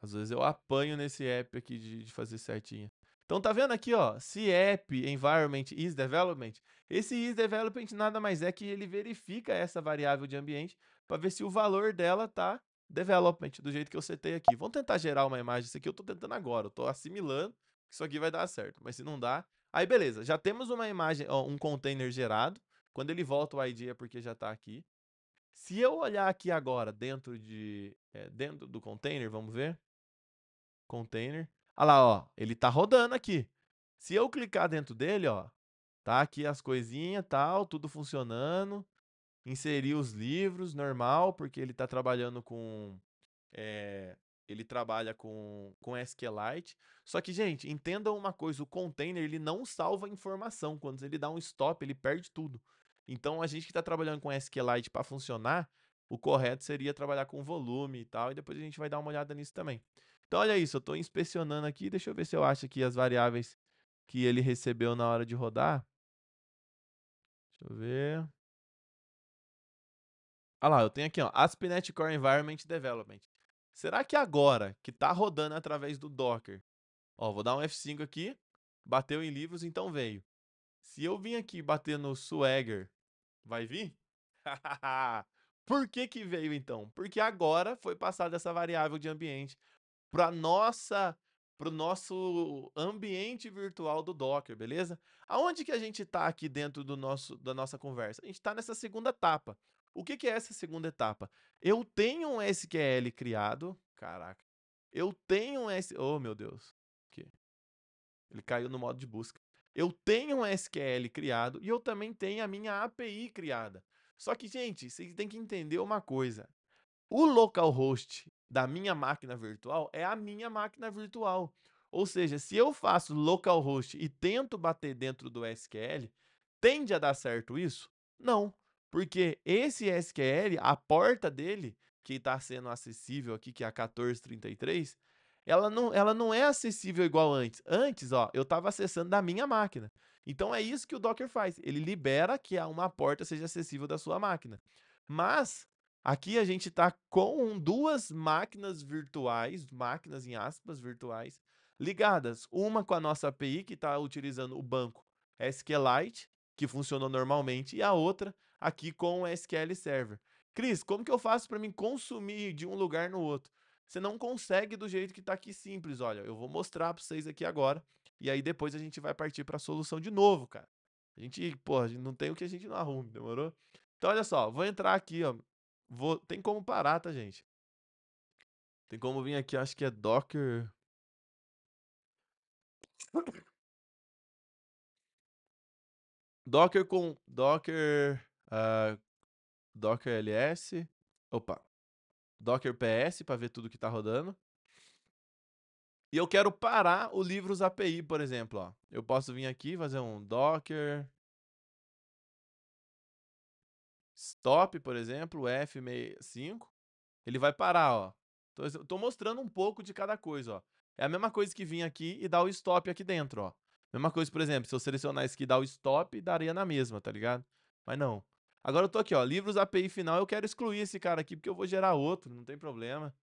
Às vezes eu apanho nesse app aqui de fazer certinho. Então tá vendo aqui, ó, se app environment is development, esse is development nada mais é que ele verifica essa variável de ambiente para ver se o valor dela tá development, do jeito que eu setei aqui. Vamos tentar gerar uma imagem, isso aqui eu tô tentando agora, eu tô assimilando que isso aqui vai dar certo, mas se não dá, aí beleza, já temos uma imagem, ó, um container gerado, quando ele volta o ID é porque já tá aqui. Se eu olhar aqui agora dentro do container, vamos ver, container. Olha lá, ó, ele tá rodando aqui. Se eu clicar dentro dele, ó, tá aqui as coisinhas, tal, tudo funcionando. Inserir os livros, normal, porque ele tá trabalhando com ele trabalha com SQLite. Só que, gente, entendam uma coisa, o container ele não salva informação. Quando ele dá um stop, ele perde tudo. Então, a gente que está trabalhando com SQLite para funcionar, o correto seria trabalhar com volume e tal, e depois a gente vai dar uma olhada nisso também. Então, olha isso, eu estou inspecionando aqui, deixa eu ver se eu acho aqui as variáveis que ele recebeu na hora de rodar. Deixa eu ver. Ah lá, eu tenho aqui, ó, ASP.NET Core Environment Development. Será que agora, que está rodando através do Docker, ó, vou dar um F5 aqui, bateu em livros, então veio. Se eu vim aqui bater no Swagger, vai vir? Por que que veio então? Porque agora foi passada essa variável de ambiente para nossa para o nosso ambiente virtual do Docker, beleza? Aonde que a gente está aqui dentro da nossa conversa? A gente está nessa segunda etapa. O que que é essa segunda etapa? Eu tenho um SQL criado, caraca. Eu tenho um oh meu Deus. Que ele caiu no modo de busca. Eu tenho um SQL criado e eu também tenho a minha API criada. Só que, gente, vocês têm que entender uma coisa. O localhost da minha máquina virtual é a minha máquina virtual. Ou seja, se eu faço localhost e tento bater dentro do SQL, tende a dar certo isso? Não, porque esse SQL, a porta dele, que está sendo acessível aqui, que é a 1433, ela não é acessível igual antes. Antes, ó, eu estava acessando da minha máquina. Então é isso que o Docker faz. Ele libera que uma porta seja acessível da sua máquina. Mas aqui a gente está com duas máquinas virtuais, máquinas em aspas virtuais, ligadas. Uma com a nossa API, que está utilizando o banco SQLite, que funcionou normalmente, e a outra aqui com o SQL Server. Cris, como que eu faço para me consumir de um lugar no outro? Você não consegue do jeito que está aqui simples. Olha, eu vou mostrar para vocês aqui agora, e aí depois a gente vai partir para a solução de novo, cara. A gente, pô, a gente não tem o que a gente não arrume, demorou? Então, olha só, vou entrar aqui, ó. Tem como parar, tá, gente? Tem como vir aqui, acho que é Docker. Docker com Docker, Docker LS. Opa. Docker PS para ver tudo que está rodando. E eu quero parar o livros API, por exemplo. Ó. Eu posso vir aqui fazer um Docker stop, por exemplo, F65. Ele vai parar, ó. Tô mostrando um pouco de cada coisa, ó. É a mesma coisa que vir aqui e dar o stop aqui dentro, ó. Mesma coisa, por exemplo, se eu selecionar isso aqui e dar o stop, daria na mesma, tá ligado? Mas não. Agora eu tô aqui, ó, livros API final, eu quero excluir esse cara aqui porque eu vou gerar outro, não tem problema.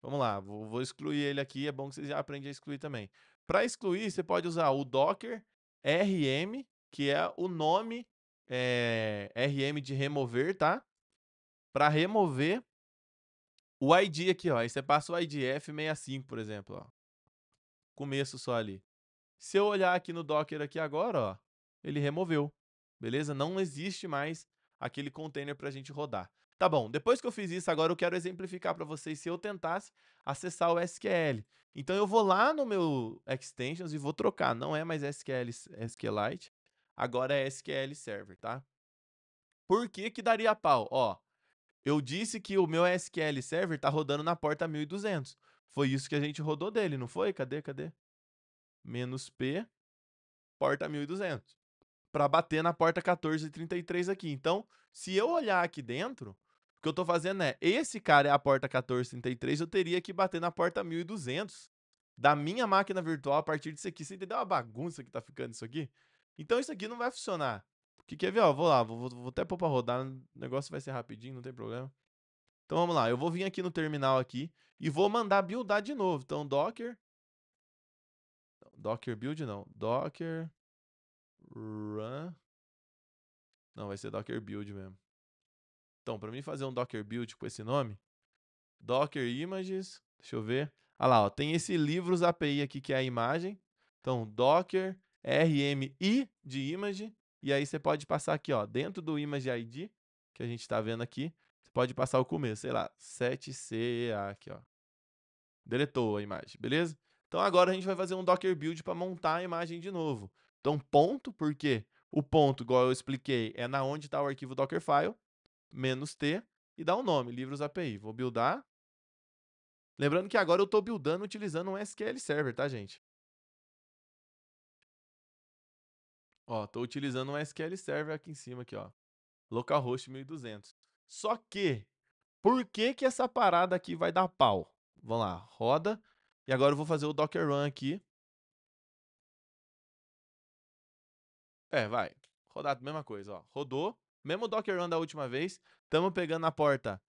Vamos lá, vou excluir ele aqui, é bom que você já aprende a excluir também. Para excluir, você pode usar o Docker RM, que é o nome RM de remover, tá? Para remover o ID aqui, ó. Aí você passa o ID F65, por exemplo, ó. Começo só ali. Se eu olhar aqui no Docker aqui agora, ó, ele removeu. Beleza? Não existe mais aquele container para a gente rodar. Tá bom, depois que eu fiz isso, agora eu quero exemplificar para vocês se eu tentasse acessar o SQL. Então eu vou lá no meu Extensions e vou trocar. Não é mais SQLite, agora é SQL Server, tá? Por que que daria pau? Ó, eu disse que o meu SQL Server tá rodando na porta 1200. Foi isso que a gente rodou dele, não foi? Cadê? Menos P, porta 1200. Para bater na porta 1433 aqui. Então, se eu olhar aqui dentro, o que eu tô fazendo é, esse cara é a porta 1433, eu teria que bater na porta 1200 da minha máquina virtual a partir disso aqui. Você entendeu a bagunça que tá ficando isso aqui? Então isso aqui não vai funcionar. Porque quer ver, ó, vou lá, vou até pôr pra rodar, o negócio vai ser rapidinho, não tem problema. Então vamos lá, eu vou vir aqui no terminal aqui e vou mandar buildar de novo. Então Docker build não, Docker run, não, vai ser Docker build mesmo. Então, para mim fazer um Docker build com esse nome, Docker images, deixa eu ver. Ah lá, ó, tem esse livros API aqui que é a imagem. Então, Docker RMI de image, e aí você pode passar aqui, ó, dentro do image ID que a gente está vendo aqui, você pode passar o começo, sei lá, 7CA aqui, ó. Deletou a imagem, beleza? Então agora a gente vai fazer um Docker build para montar a imagem de novo. Então ponto, porque o ponto, igual eu expliquei, é na onde está o arquivo Dockerfile, menos T, e dá um nome, livros API. Vou buildar. Lembrando que agora eu estou buildando utilizando um SQL Server, tá, gente? Ó, estou utilizando um SQL Server aqui em cima, aqui, ó. Localhost 1200. Só que, por que que essa parada aqui vai dar pau? Vamos lá, roda. E agora eu vou fazer o Docker Run aqui. Vai. Rodar a mesma coisa, ó. Rodou. Mesmo Docker Run da última vez. Estamos pegando a porta.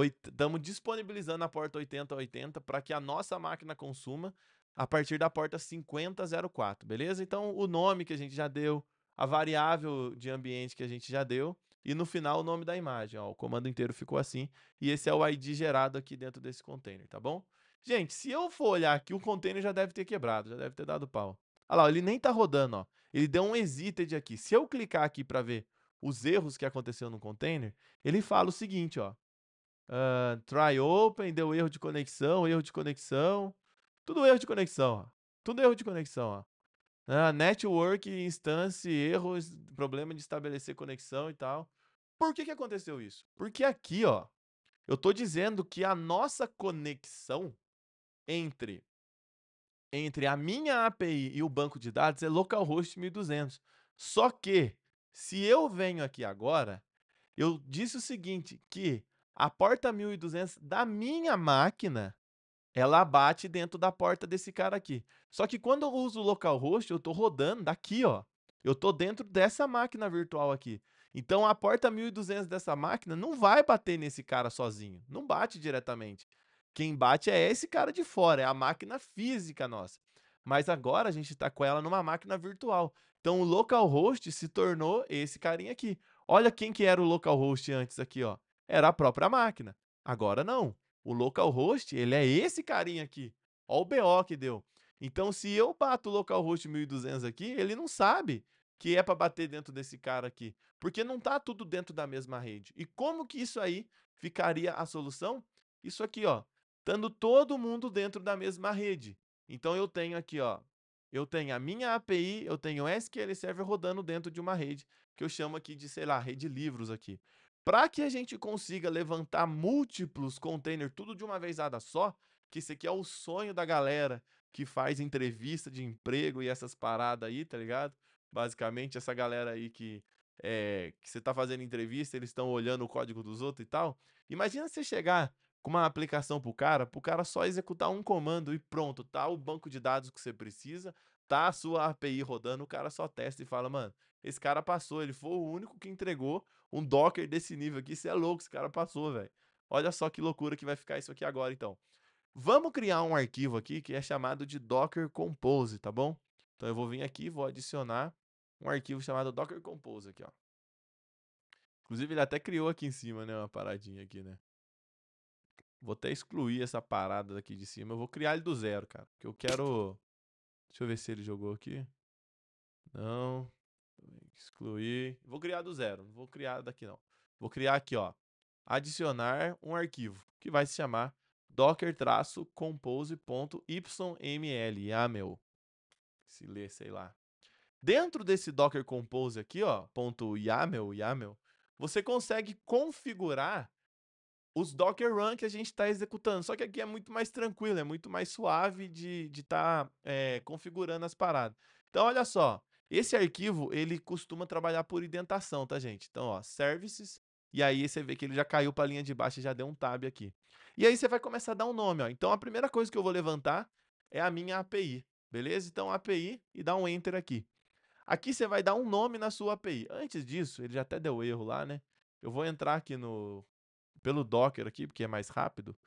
Estamos disponibilizando a porta 8080 para que a nossa máquina consuma a partir da porta 5004, beleza? Então, o nome que a gente já deu, a variável de ambiente que a gente já deu, e no final o nome da imagem, ó. O comando inteiro ficou assim. E esse é o ID gerado aqui dentro desse container, tá bom? Gente, se eu for olhar aqui, o container já deve ter quebrado, já deve ter dado pau. Olha lá, ele nem tá rodando, ó. Ele deu um exited aqui. Se eu clicar aqui para ver os erros que aconteceu no container, ele fala o seguinte, ó. Try open, deu erro de conexão. Tudo erro de conexão, ó. Tudo erro de conexão, ó. Network, instance, erros, problema de estabelecer conexão e tal. Por que que aconteceu isso? Porque aqui, ó, eu tô dizendo que a nossa conexão entre a minha API e o banco de dados é localhost 1200. Só que, se eu venho aqui agora, eu disse o seguinte, que a porta 1200 da minha máquina, ela bate dentro da porta desse cara aqui. Só que quando eu uso o localhost, eu estou rodando daqui, ó. Eu estou dentro dessa máquina virtual aqui. Então, a porta 1200 dessa máquina não vai bater nesse cara sozinho. Não bate diretamente. Quem bate é esse cara de fora, é a máquina física nossa. Mas agora a gente está com ela numa máquina virtual. Então, o localhost se tornou esse carinha aqui. Olha quem que era o localhost antes aqui, ó. Era a própria máquina. Agora não. O localhost, ele é esse carinha aqui. Ó o BO que deu. Então, se eu bato o localhost 1200 aqui, ele não sabe que é para bater dentro desse cara aqui, porque não tá tudo dentro da mesma rede. E como que isso aí ficaria a solução? Isso aqui, ó, estando todo mundo dentro da mesma rede. Então eu tenho aqui, ó, eu tenho a minha API, eu tenho o SQL Server rodando dentro de uma rede, que eu chamo aqui de, sei lá, rede livros aqui. Para que a gente consiga levantar múltiplos containers tudo de uma vezada só, que esse aqui é o sonho da galera que faz entrevista de emprego e essas paradas aí, tá ligado? Basicamente, essa galera aí que você tá fazendo entrevista, eles estão olhando o código dos outros e tal. Imagina você chegar com uma aplicação pro cara só executar um comando e pronto, tá o banco de dados que você precisa, tá a sua API rodando, o cara só testa e fala, mano, esse cara passou, ele foi o único que entregou um Docker desse nível aqui, você é louco, esse cara passou, velho. Olha só que loucura que vai ficar isso aqui agora, então. Vamos criar um arquivo aqui que é chamado de Docker Compose, tá bom? Então eu vou vir aqui e vou adicionar um arquivo chamado Docker Compose aqui, ó. Inclusive ele até criou aqui em cima, né, uma paradinha aqui, né? Vou até excluir essa parada daqui de cima. Eu vou criar ele do zero, cara. Porque eu quero... Deixa eu ver se ele jogou aqui. Não. Excluir. Vou criar do zero. Não vou criar daqui, não. Vou criar aqui, ó. Adicionar um arquivo que vai se chamar docker-compose.yml. YAML. Se lê, sei lá. Dentro desse Docker Compose aqui, ó, .yaml, você consegue configurar os Docker Run que a gente está executando. Só que aqui é muito mais tranquilo, é muito mais suave de estar configurando as paradas. Então, olha só, esse arquivo, ele costuma trabalhar por indentação, tá, gente? Então, ó, services, e aí você vê que ele já caiu para a linha de baixo e já deu um tab aqui. E aí você vai começar a dar um nome, ó. Então, a primeira coisa que eu vou levantar é a minha API, beleza? Então, API e dá um Enter aqui. Aqui você vai dar um nome na sua API. Antes disso, ele já até deu erro lá, né? Eu vou entrar aqui pelo Docker aqui, porque é mais rápido.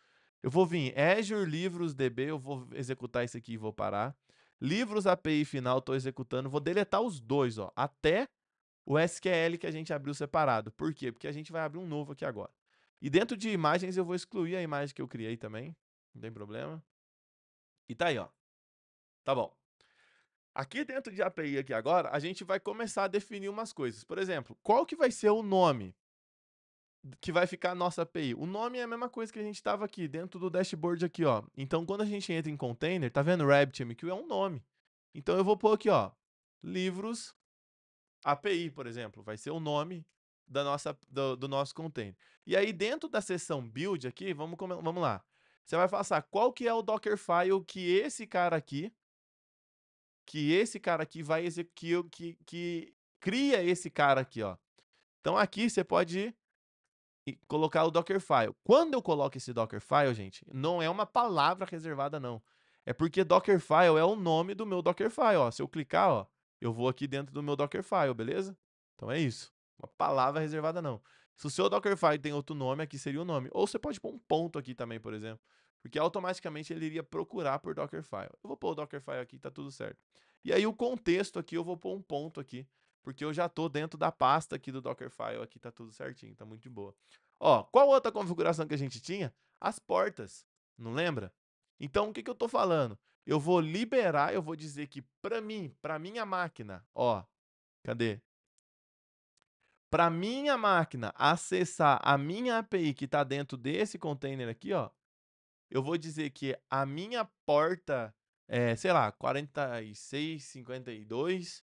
Eu vou vir Azure Livros DB, eu vou executar isso aqui e vou parar. Livros API final, estou executando. Vou deletar os dois, ó, até o SQL que a gente abriu separado. Por quê? Porque a gente vai abrir um novo aqui agora. E dentro de imagens eu vou excluir a imagem que eu criei também. Não tem problema. E tá aí, ó. Tá bom. Aqui dentro de API aqui agora, a gente vai começar a definir umas coisas. Por exemplo, qual que vai ser o nome que vai ficar a nossa API? O nome é a mesma coisa que a gente estava aqui, dentro do dashboard aqui, ó. Então, quando a gente entra em container, tá vendo RabbitMQ é um nome. Então, eu vou pôr aqui, ó, livros API, por exemplo, vai ser o nome do nosso container. E aí, dentro da seção build aqui, vamos lá. Você vai passar qual que é o Dockerfile que esse cara aqui vai executar, que cria esse cara aqui, ó. Então, aqui você pode e colocar o Dockerfile. Quando eu coloco esse Dockerfile, gente, não é uma palavra reservada, não. É porque Dockerfile é o nome do meu Dockerfile, ó. Se eu clicar, ó, eu vou aqui dentro do meu Dockerfile, beleza? Então é isso. Uma palavra reservada, não. Se o seu Dockerfile tem outro nome, aqui seria o nome. Ou você pode pôr um ponto aqui também, por exemplo. Porque automaticamente ele iria procurar por Dockerfile. Eu vou pôr o Dockerfile aqui, tá tudo certo. E aí o contexto aqui, eu vou pôr um ponto aqui. Porque eu já tô dentro da pasta aqui do Dockerfile, aqui tá tudo certinho, tá muito de boa. Ó, qual outra configuração que a gente tinha? As portas, não lembra? Então, o que que eu tô falando? Eu vou liberar, eu vou dizer que para mim, para minha máquina, ó, cadê? Para minha máquina acessar a minha API que está dentro desse container aqui, ó, eu vou dizer que a minha porta, sei lá, 4652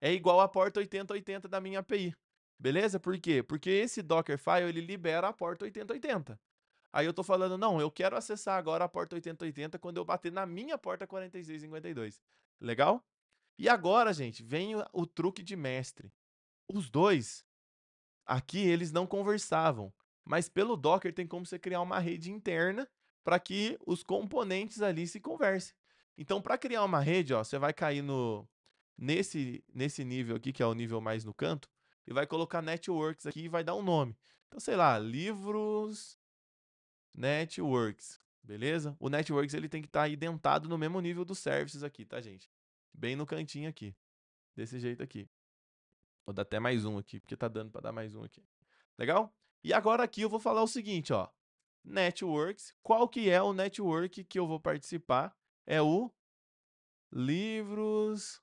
é igual à porta 8080 da minha API. Beleza? Por quê? Porque esse Dockerfile ele libera a porta 8080. Aí eu tô falando, não, eu quero acessar agora a porta 8080 quando eu bater na minha porta 4652. Legal? E agora, gente, vem o truque de mestre. Os dois, aqui eles não conversavam, mas pelo Docker tem como você criar uma rede interna para que os componentes ali se conversem. Então, para criar uma rede, ó, você vai cair nesse nível aqui, que é o nível mais no canto, e vai colocar networks aqui e vai dar um nome. Então, sei lá, livros networks, beleza? O networks ele tem que estar identado no mesmo nível dos services aqui, tá, gente? Bem no cantinho aqui, desse jeito aqui. Vou dar até mais um aqui, porque tá dando para dar mais um aqui. Legal? E agora aqui eu vou falar o seguinte, ó. Networks, qual que é o network que eu vou participar? É o Livros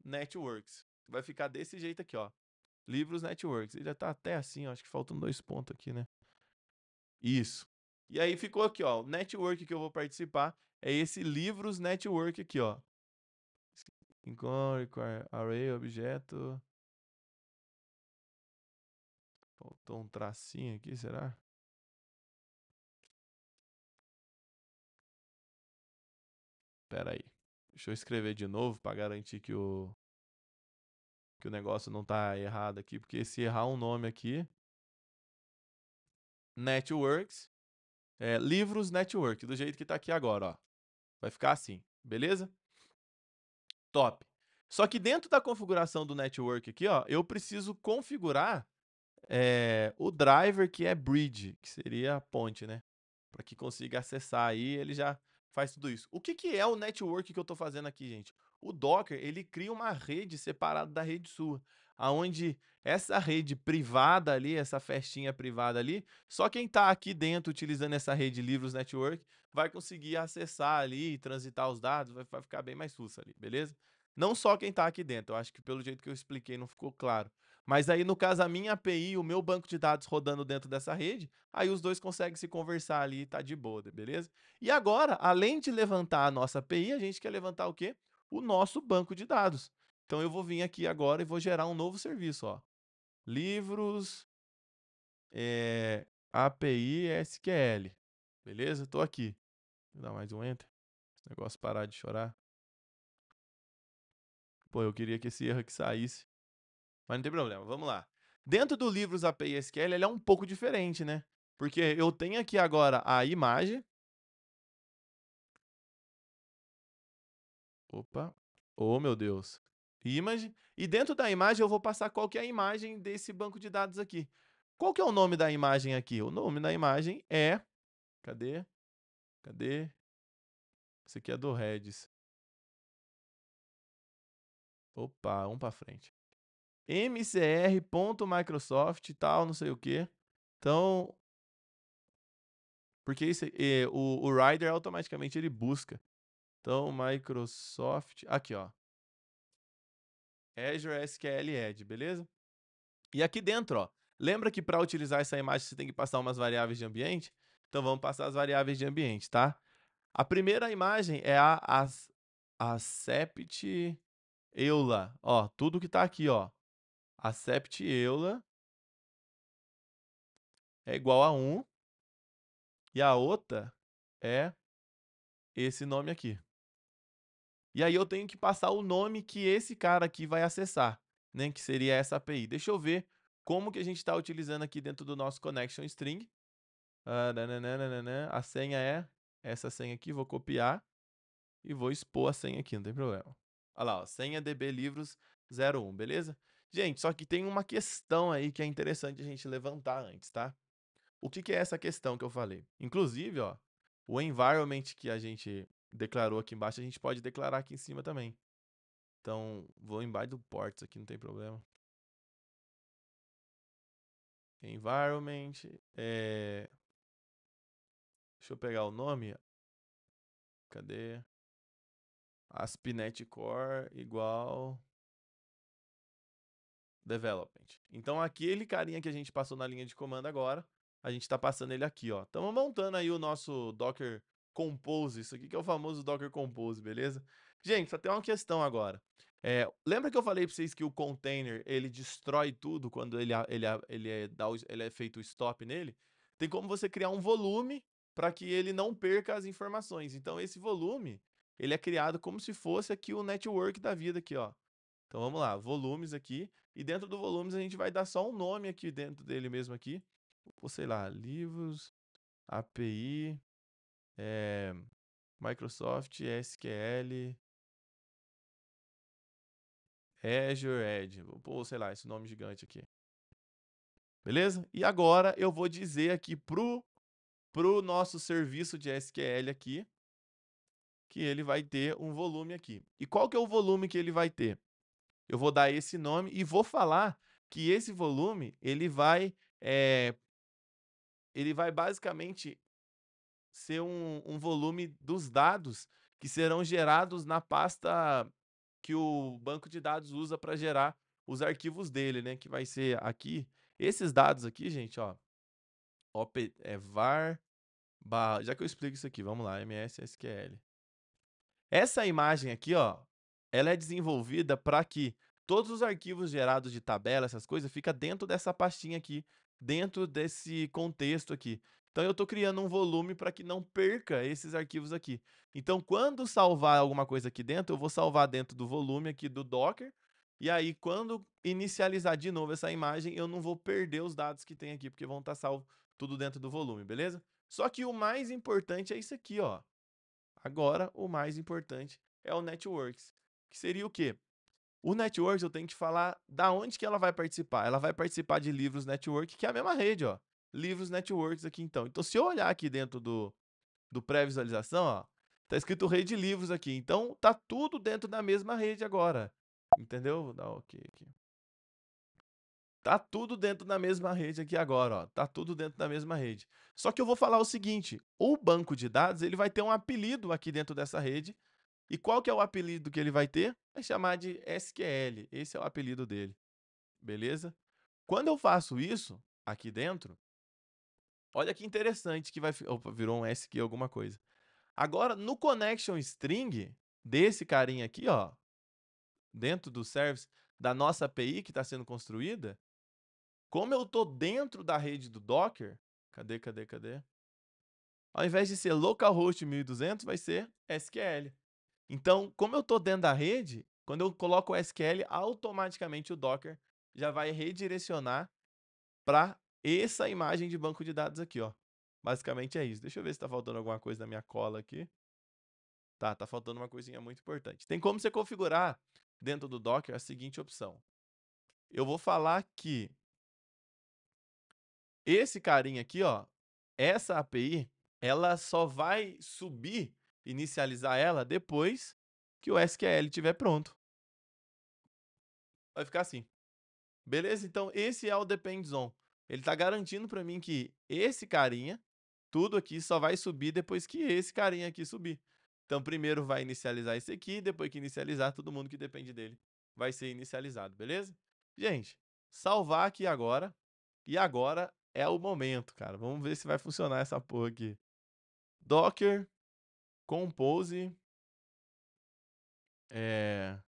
Networks. Vai ficar desse jeito aqui, ó. Livros Networks. Ele já tá até assim, ó. Acho que faltam 2 pontos aqui, né? Isso. E aí ficou aqui, ó. O network que eu vou participar é esse Livros Network aqui, ó. Array, objeto. Faltou um tracinho aqui, será? Pera aí. Deixa eu escrever de novo para garantir que o negócio não tá errado aqui, porque se errar um nome aqui, Networks, livros Network, do jeito que tá aqui agora, ó. Vai ficar assim, beleza? Top. Só que dentro da configuração do network aqui, ó, eu preciso configurar o driver que é bridge, que seria a ponte, né? Para que consiga acessar aí, ele já faz tudo isso. O que que é o network que eu estou fazendo aqui, gente? O Docker, ele cria uma rede separada da rede sua, aonde essa rede privada ali, essa festinha privada ali, só quem está aqui dentro utilizando essa rede Livros Network vai conseguir acessar ali e transitar os dados, vai ficar bem mais sussa ali, beleza? Não só quem está aqui dentro, eu acho que pelo jeito que eu expliquei não ficou claro. Mas aí, no caso, a minha API, o meu banco de dados rodando dentro dessa rede, aí os dois conseguem se conversar ali e tá de boa, beleza? E agora, além de levantar a nossa API, a gente quer levantar o quê? O nosso banco de dados. Então eu vou vir aqui agora e vou gerar um novo serviço, ó. Livros, API SQL. Beleza? Tô aqui. Vou dar mais um enter. Esse negócio parar de chorar. Pô, eu queria que esse erro aqui saísse. Mas não tem problema, vamos lá. Dentro do Livros API SQL, ele é um pouco diferente, né? Porque eu tenho aqui agora a imagem. Opa. Oh, meu Deus. Image. E dentro da imagem eu vou passar qual que é a imagem desse banco de dados aqui. Qual que é o nome da imagem aqui? O nome da imagem é... Cadê? Cadê? Esse aqui é do Redis. Opa, um para frente. mcr.microsoft e tal, não sei o quê. Então, porque o Rider automaticamente ele busca. Então, Microsoft, aqui ó, Azure SQL Edge, beleza? E aqui dentro, ó, lembra que para utilizar essa imagem você tem que passar umas variáveis de ambiente? Então vamos passar as variáveis de ambiente, tá? A primeira imagem é a Accept Eula, ó, tudo que tá aqui, ó. Accept Eula é igual a 1 e a outra é esse nome aqui. E aí eu tenho que passar o nome que esse cara aqui vai acessar, né? Que seria essa API. Deixa eu ver como que a gente está utilizando aqui dentro do nosso connection string. A senha é essa senha aqui, vou copiar e vou expor a senha aqui, não tem problema. Olha lá, ó, senha dblivros01, beleza? Gente, só que tem uma questão aí que é interessante a gente levantar antes, tá? O que que é essa questão que eu falei? Inclusive, ó, o environment que a gente declarou aqui embaixo, a gente pode declarar aqui em cima também. Então, vou embaixo do ports aqui, não tem problema. Environment. Deixa eu pegar o nome. Cadê? ASP.NET Core igual development. Então, aquele carinha que a gente passou na linha de comando agora, a gente está passando ele aqui, ó. Estamos montando aí o nosso Docker Compose, isso aqui que é o famoso Docker Compose, beleza? Gente, só tem uma questão agora. Lembra que eu falei para vocês que o container, ele destrói tudo quando ele é feito o stop nele? Tem como você criar um volume para que ele não perca as informações. Então, esse volume, ele é criado como se fosse aqui o network da vida aqui, ó. Então vamos lá, volumes aqui. E dentro do volumes a gente vai dar só um nome aqui dentro dele mesmo aqui. Ou sei lá, livros, API, Microsoft, SQL, Azure Edge. Vou pôr, sei lá, esse nome gigante aqui. Beleza? E agora eu vou dizer aqui pro nosso serviço de SQL aqui que ele vai ter um volume aqui. E qual que é o volume que ele vai ter? Eu vou dar esse nome e vou falar que esse volume ele vai basicamente ser um volume dos dados que serão gerados na pasta que o banco de dados usa para gerar os arquivos dele, né? Que vai ser aqui, esses dados aqui, gente, ó, var, já que eu explico isso aqui, vamos lá, ms SQL. Essa imagem aqui, ó, ela é desenvolvida para que todos os arquivos gerados de tabela, essas coisas, fica dentro dessa pastinha aqui dentro desse contexto aqui. Então, eu estou criando um volume para que não perca esses arquivos aqui. Então, quando salvar alguma coisa aqui dentro, eu vou salvar dentro do volume aqui do Docker. E aí, quando inicializar de novo essa imagem, eu não vou perder os dados que tem aqui, porque vão estar salvos tudo dentro do volume, beleza? Só que o mais importante é isso aqui, ó. Agora, o mais importante é o Networks, que seria o quê? O Networks eu tenho que falar da onde que ela vai participar. Ela vai participar de Livros Network, que é a mesma rede, ó. Livros Networks aqui, então. Então, se eu olhar aqui dentro do pré-visualização, ó, tá escrito rede livros aqui. Então, tá tudo dentro da mesma rede agora. Entendeu? Vou dar OK aqui. Tá tudo dentro da mesma rede aqui agora, ó. Tá tudo dentro da mesma rede. Só que eu vou falar o seguinte, o banco de dados, ele vai ter um apelido aqui dentro dessa rede. E qual que é o apelido que ele vai ter? Vai chamar de SQL. Esse é o apelido dele. Beleza? Quando eu faço isso aqui dentro, olha que interessante que vai... Opa, virou um SQ alguma coisa. Agora, no connection string desse carinha aqui, ó, dentro do service da nossa API que está sendo construída, como eu estou dentro da rede do Docker, cadê? Ao invés de ser localhost 1200, vai ser SQL. Então, como eu estou dentro da rede, quando eu coloco o SQL, automaticamente o Docker já vai redirecionar para essa imagem de banco de dados aqui, ó. Basicamente é isso. Deixa eu ver se está faltando alguma coisa na minha cola aqui. Tá faltando uma coisinha muito importante. Tem como você configurar dentro do Docker a seguinte opção. Eu vou falar que esse carinha aqui, ó, essa API, ela só vai subir, inicializar ela depois que o SQL estiver pronto. Vai ficar assim. Beleza? Então, esse é o depends on. Ele está garantindo para mim que esse carinha, tudo aqui só vai subir depois que esse carinha aqui subir. Então, primeiro vai inicializar esse aqui, depois que inicializar, todo mundo que depende dele vai ser inicializado, beleza? Gente, salvar aqui agora. E agora é o momento, cara. Vamos ver se vai funcionar essa porra aqui. Docker, Compose, é,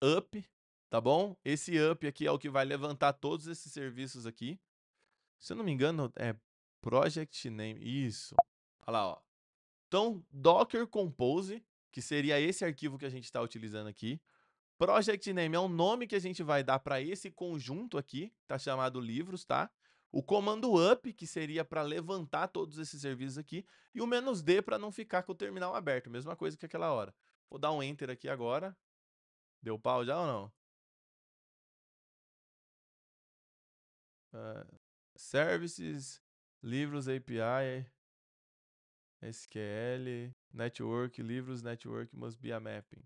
up, tá bom? Esse up aqui é o que vai levantar todos esses serviços aqui. Se eu não me engano, é project name. Isso. Olha lá, ó. Então, Docker Compose, que seria esse arquivo que a gente está utilizando aqui. Project name é o nome que a gente vai dar para esse conjunto aqui, tá chamado livros, tá? O comando up, que seria para levantar todos esses serviços aqui, e o "-d" para não ficar com o terminal aberto, mesma coisa que aquela hora. Vou dar um enter aqui agora. Deu pau já ou não? Services, livros API, SQL, network, livros, network must be a mapping.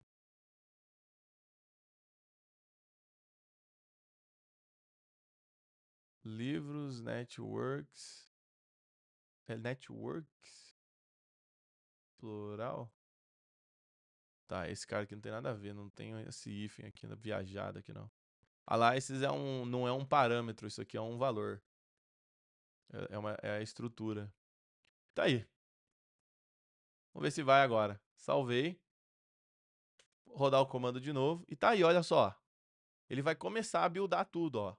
Livros, networks. É networks? Plural? Tá, esse cara aqui não tem nada a ver, não tem esse hífen aqui, viajado aqui não. Ah lá, esses não é um parâmetro, isso aqui é um valor. É a estrutura. Tá aí. Vamos ver se vai agora. Salvei. Vou rodar o comando de novo. E tá aí, olha só. Ele vai começar a buildar tudo, ó.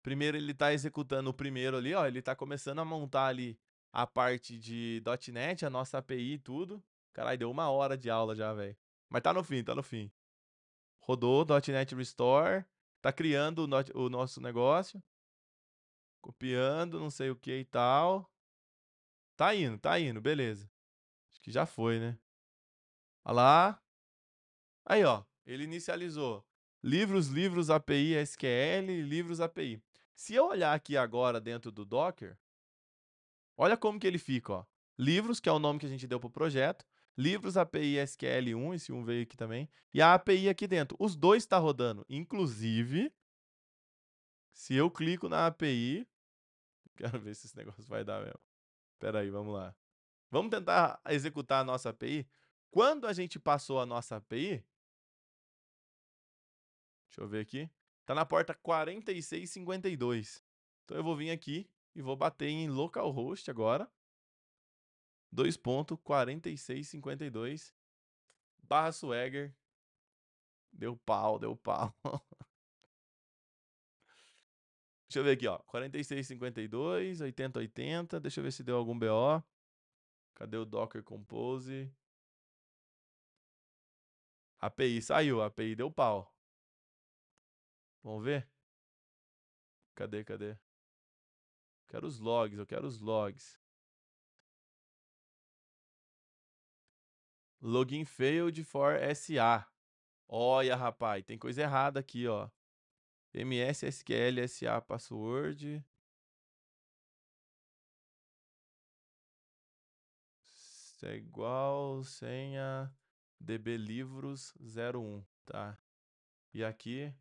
Primeiro ele tá executando o primeiro ali, ó. Ele tá começando a montar ali a parte de .NET, a nossa API e tudo. Caralho, deu 1 hora de aula já, velho. Mas tá no fim, tá no fim. Rodou .NET Restore. Tá criando o nosso negócio. Copiando, não sei o que e tal. Tá indo, beleza. Acho que já foi, né? Olha lá. Aí, ó. Ele inicializou. Livros API SQL, livros API. Se eu olhar aqui agora dentro do Docker, olha como que ele fica, ó. Livros, que é o nome que a gente deu para o projeto. Livros API SQL1, esse 1 veio aqui também. E a API aqui dentro. Os dois estão rodando. Inclusive, se eu clico na API, quero ver se esse negócio vai dar mesmo. Espera aí, vamos lá. Vamos tentar executar a nossa API. Quando a gente passou a nossa API, deixa eu ver aqui, tá na porta 4652. Então eu vou vir aqui e vou bater em localhost agora. 2.4652 /swagger. Deu pau. Deixa eu ver aqui, ó. 4652, 8080. Deixa eu ver se deu algum BO. Cadê o Docker Compose? API saiu, a API deu pau. Vamos ver? Cadê? Quero os logs, eu quero os logs. Login failed for SA. Olha, rapaz, tem coisa errada aqui, ó. MS SQL SA password. Isso é igual senha DB livros 01, tá? E aqui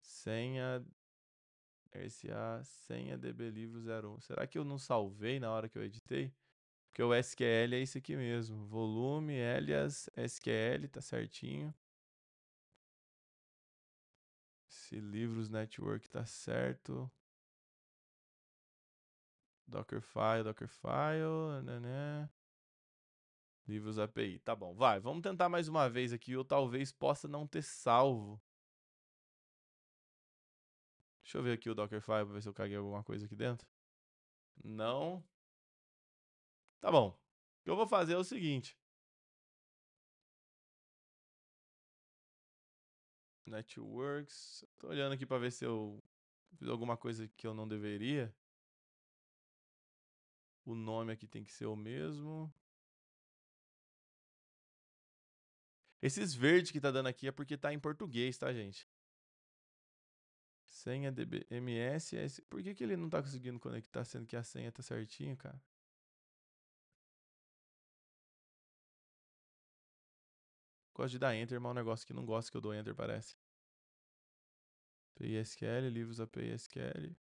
senha SA senha DB livros 01. Será que eu não salvei na hora que eu editei? Porque o SQL é isso aqui mesmo. Volume, alias, SQL, tá certinho. Esse livros network tá certo. Dockerfile, né? Livros API. Tá bom, vai. Vamos tentar mais uma vez aqui. Ou talvez possa não ter salvo. Deixa eu ver aqui o Dockerfile pra ver se eu caguei alguma coisa aqui dentro. Não. Tá bom. O que eu vou fazer é o seguinte. Networks. Tô olhando aqui pra ver se eu fiz alguma coisa que eu não deveria. O nome aqui tem que ser o mesmo. Esses verdes que tá dando aqui é porque tá em português, tá, gente? Senha DBMS. Por que ele não tá conseguindo conectar, sendo que a senha tá certinho, cara? Gosto de dar Enter, mas é um negócio que não gosto que eu dou Enter, parece. PISQL, livros API SQL.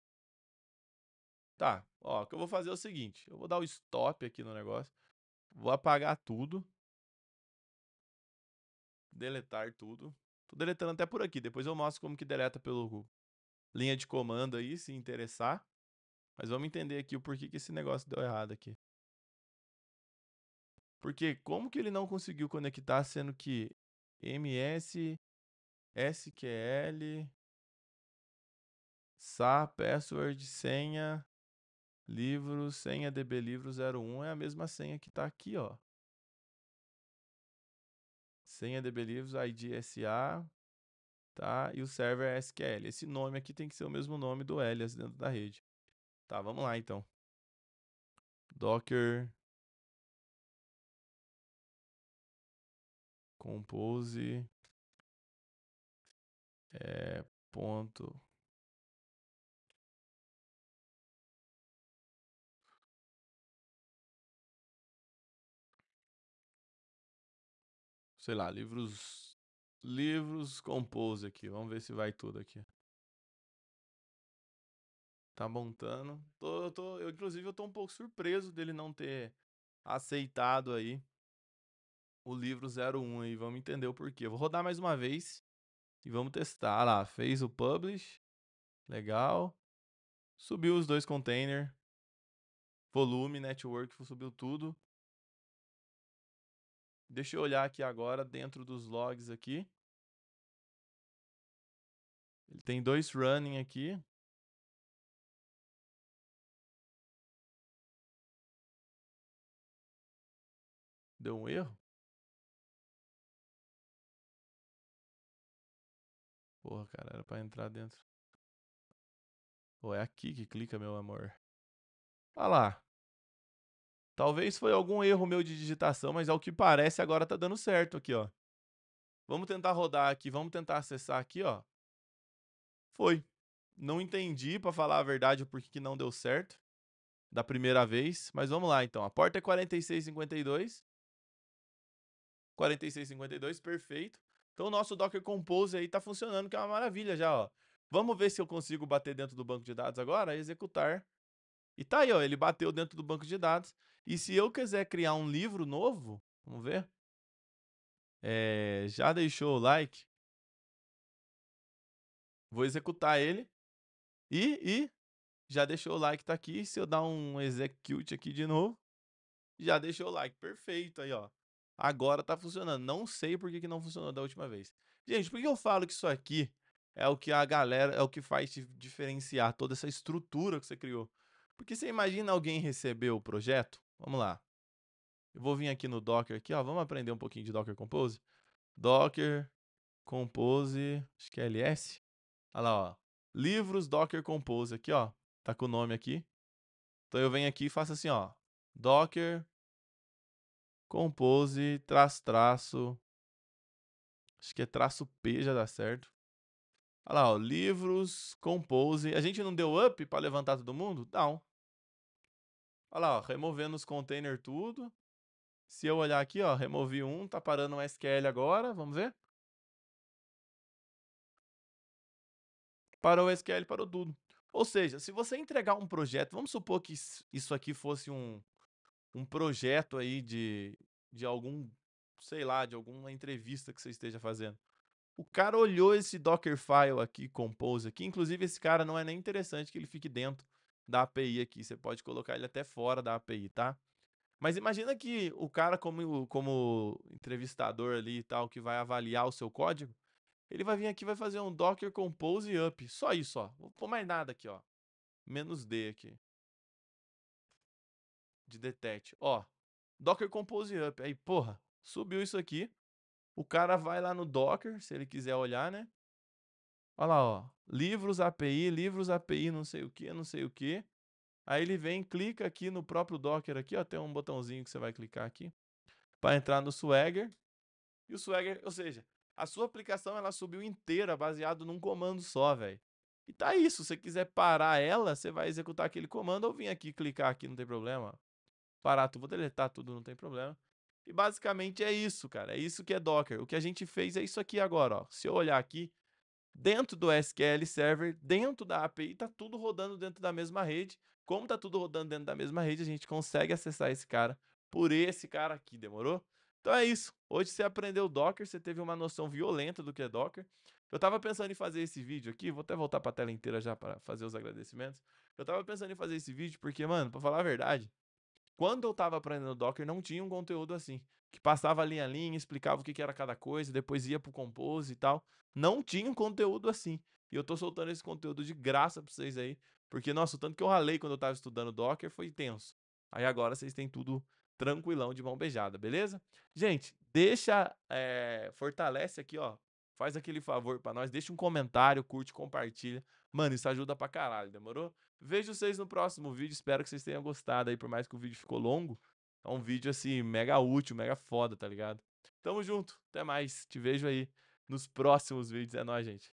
Tá, ó, o que eu vou fazer é o seguinte. Eu vou dar o stop aqui no negócio. Vou apagar tudo. Deletar tudo. Tô deletando até por aqui. Depois eu mostro como que deleta pelo linha de comando aí, se interessar. Mas vamos entender aqui o porquê que esse negócio deu errado aqui. Porque como que ele não conseguiu conectar, sendo que MS, SQL, SA, password, senha, livros, senha DB livro 01 é a mesma senha que tá aqui, ó. Senha DB livros, ID SA, tá? E o server é SQL. Esse nome aqui tem que ser o mesmo nome do alias dentro da rede. Tá, vamos lá então. Docker compose ponto. Sei lá, livros compose aqui. Vamos ver se vai tudo aqui. Tá montando. Inclusive, eu tô um pouco surpreso dele não ter aceitado aí o livro 01 aí. Vamos entender o porquê. Eu vou rodar mais uma vez e vamos testar. Ah lá, fez o publish. Legal. Subiu os dois containers. Volume, network, subiu tudo. Deixa eu olhar aqui agora dentro dos logs aqui. Ele tem 2 running aqui. Deu um erro? Porra, cara, era pra entrar dentro. Pô, é aqui que clica, meu amor. Olha lá. Talvez foi algum erro meu de digitação, mas ao que parece agora tá dando certo aqui, ó. Vamos tentar rodar aqui, vamos tentar acessar aqui, ó. Foi. Não entendi, pra falar a verdade, o porquê que não deu certo da primeira vez, mas vamos lá então. A porta é 4652. 4652, perfeito. Então o nosso Docker Compose aí tá funcionando, que é uma maravilha já, ó. Vamos ver se eu consigo bater dentro do banco de dados agora, executar. E tá aí, ó, ele bateu dentro do banco de dados. E se eu quiser criar um livro novo, vamos ver. Já deixou o like? Vou executar ele. E já deixou o like, tá aqui. Se eu dar um execute aqui de novo, já deixou o like. Perfeito aí, ó. Agora tá funcionando. Não sei por que não funcionou da última vez. Gente, por que eu falo que isso aqui é o que a galera, é o que faz te diferenciar toda essa estrutura que você criou. Porque você imagina alguém receber o projeto? Vamos lá. Eu vou vir aqui no Docker aqui, ó, vamos aprender um pouquinho de Docker Compose. Docker Compose, acho que é LS. Olha lá, ó. Livros Docker Compose aqui, ó. Tá com o nome aqui. Então eu venho aqui e faço assim, ó. Docker Compose traço, acho que é traço P, já dá certo. Olha lá, ó, livros, compose. A gente não deu up para levantar todo mundo? Não. Olha lá, ó, removendo os containers tudo. Se eu olhar aqui, ó, removi um, tá parando um SQL agora, vamos ver? Parou o SQL, parou tudo. Ou seja, se você entregar um projeto, vamos supor que isso aqui fosse um projeto aí de algum, sei lá, de alguma entrevista que você esteja fazendo. O cara olhou esse Dockerfile aqui, Compose aqui, inclusive esse cara não é nem interessante que ele fique dentro da API aqui, você pode colocar ele até fora da API, tá? Mas imagina que o cara como entrevistador ali e tal, que vai avaliar o seu código, ele vai vir aqui e vai fazer um Docker Compose Up, só isso, ó. Vou pôr mais nada aqui, ó. Menos D aqui, de detect. Ó, Docker Compose Up. Aí, porra, subiu isso aqui. O cara vai lá no Docker, se ele quiser olhar, né? Olha lá, ó. Livros API, não sei o que, não sei o que. Aí ele vem, clica aqui no próprio Docker aqui, ó. Tem um botãozinho que você vai clicar aqui para entrar no Swagger. E o Swagger, ou seja, a sua aplicação ela subiu inteira baseado num comando só, velho. E tá isso, se você quiser parar ela, você vai executar aquele comando ou vir aqui clicar aqui, não tem problema. Parar tudo, vou deletar tudo, não tem problema. E basicamente é isso, cara. É isso que é Docker. O que a gente fez é isso aqui agora, ó. Se eu olhar aqui, dentro do SQL Server, dentro da API, está tudo rodando dentro da mesma rede. Como está tudo rodando dentro da mesma rede, a gente consegue acessar esse cara por esse cara aqui, demorou? Então é isso. Hoje você aprendeu Docker, você teve uma noção violenta do que é Docker. Eu estava pensando em fazer esse vídeo aqui, vou até voltar para a tela inteira já para fazer os agradecimentos. Eu estava pensando em fazer esse vídeo porque, mano, para falar a verdade, quando eu estava aprendendo Docker, não tinha um conteúdo assim, que passava linha a linha, explicava o que era cada coisa, depois ia pro Compose e tal. Não tinha um conteúdo assim. E eu tô soltando esse conteúdo de graça pra vocês aí, porque, nossa, o tanto que eu ralei quando eu tava estudando Docker foi tenso. Aí agora vocês têm tudo tranquilão, de mão beijada, beleza? Gente, deixa, fortalece aqui, ó. Faz aquele favor pra nós, deixa um comentário, curte, compartilha. Mano, isso ajuda pra caralho, demorou? Vejo vocês no próximo vídeo. Espero que vocês tenham gostado aí, por mais que o vídeo ficou longo. É um vídeo assim, mega útil, mega foda, tá ligado? Tamo junto. Até mais. Te vejo aí nos próximos vídeos. É nóis, gente.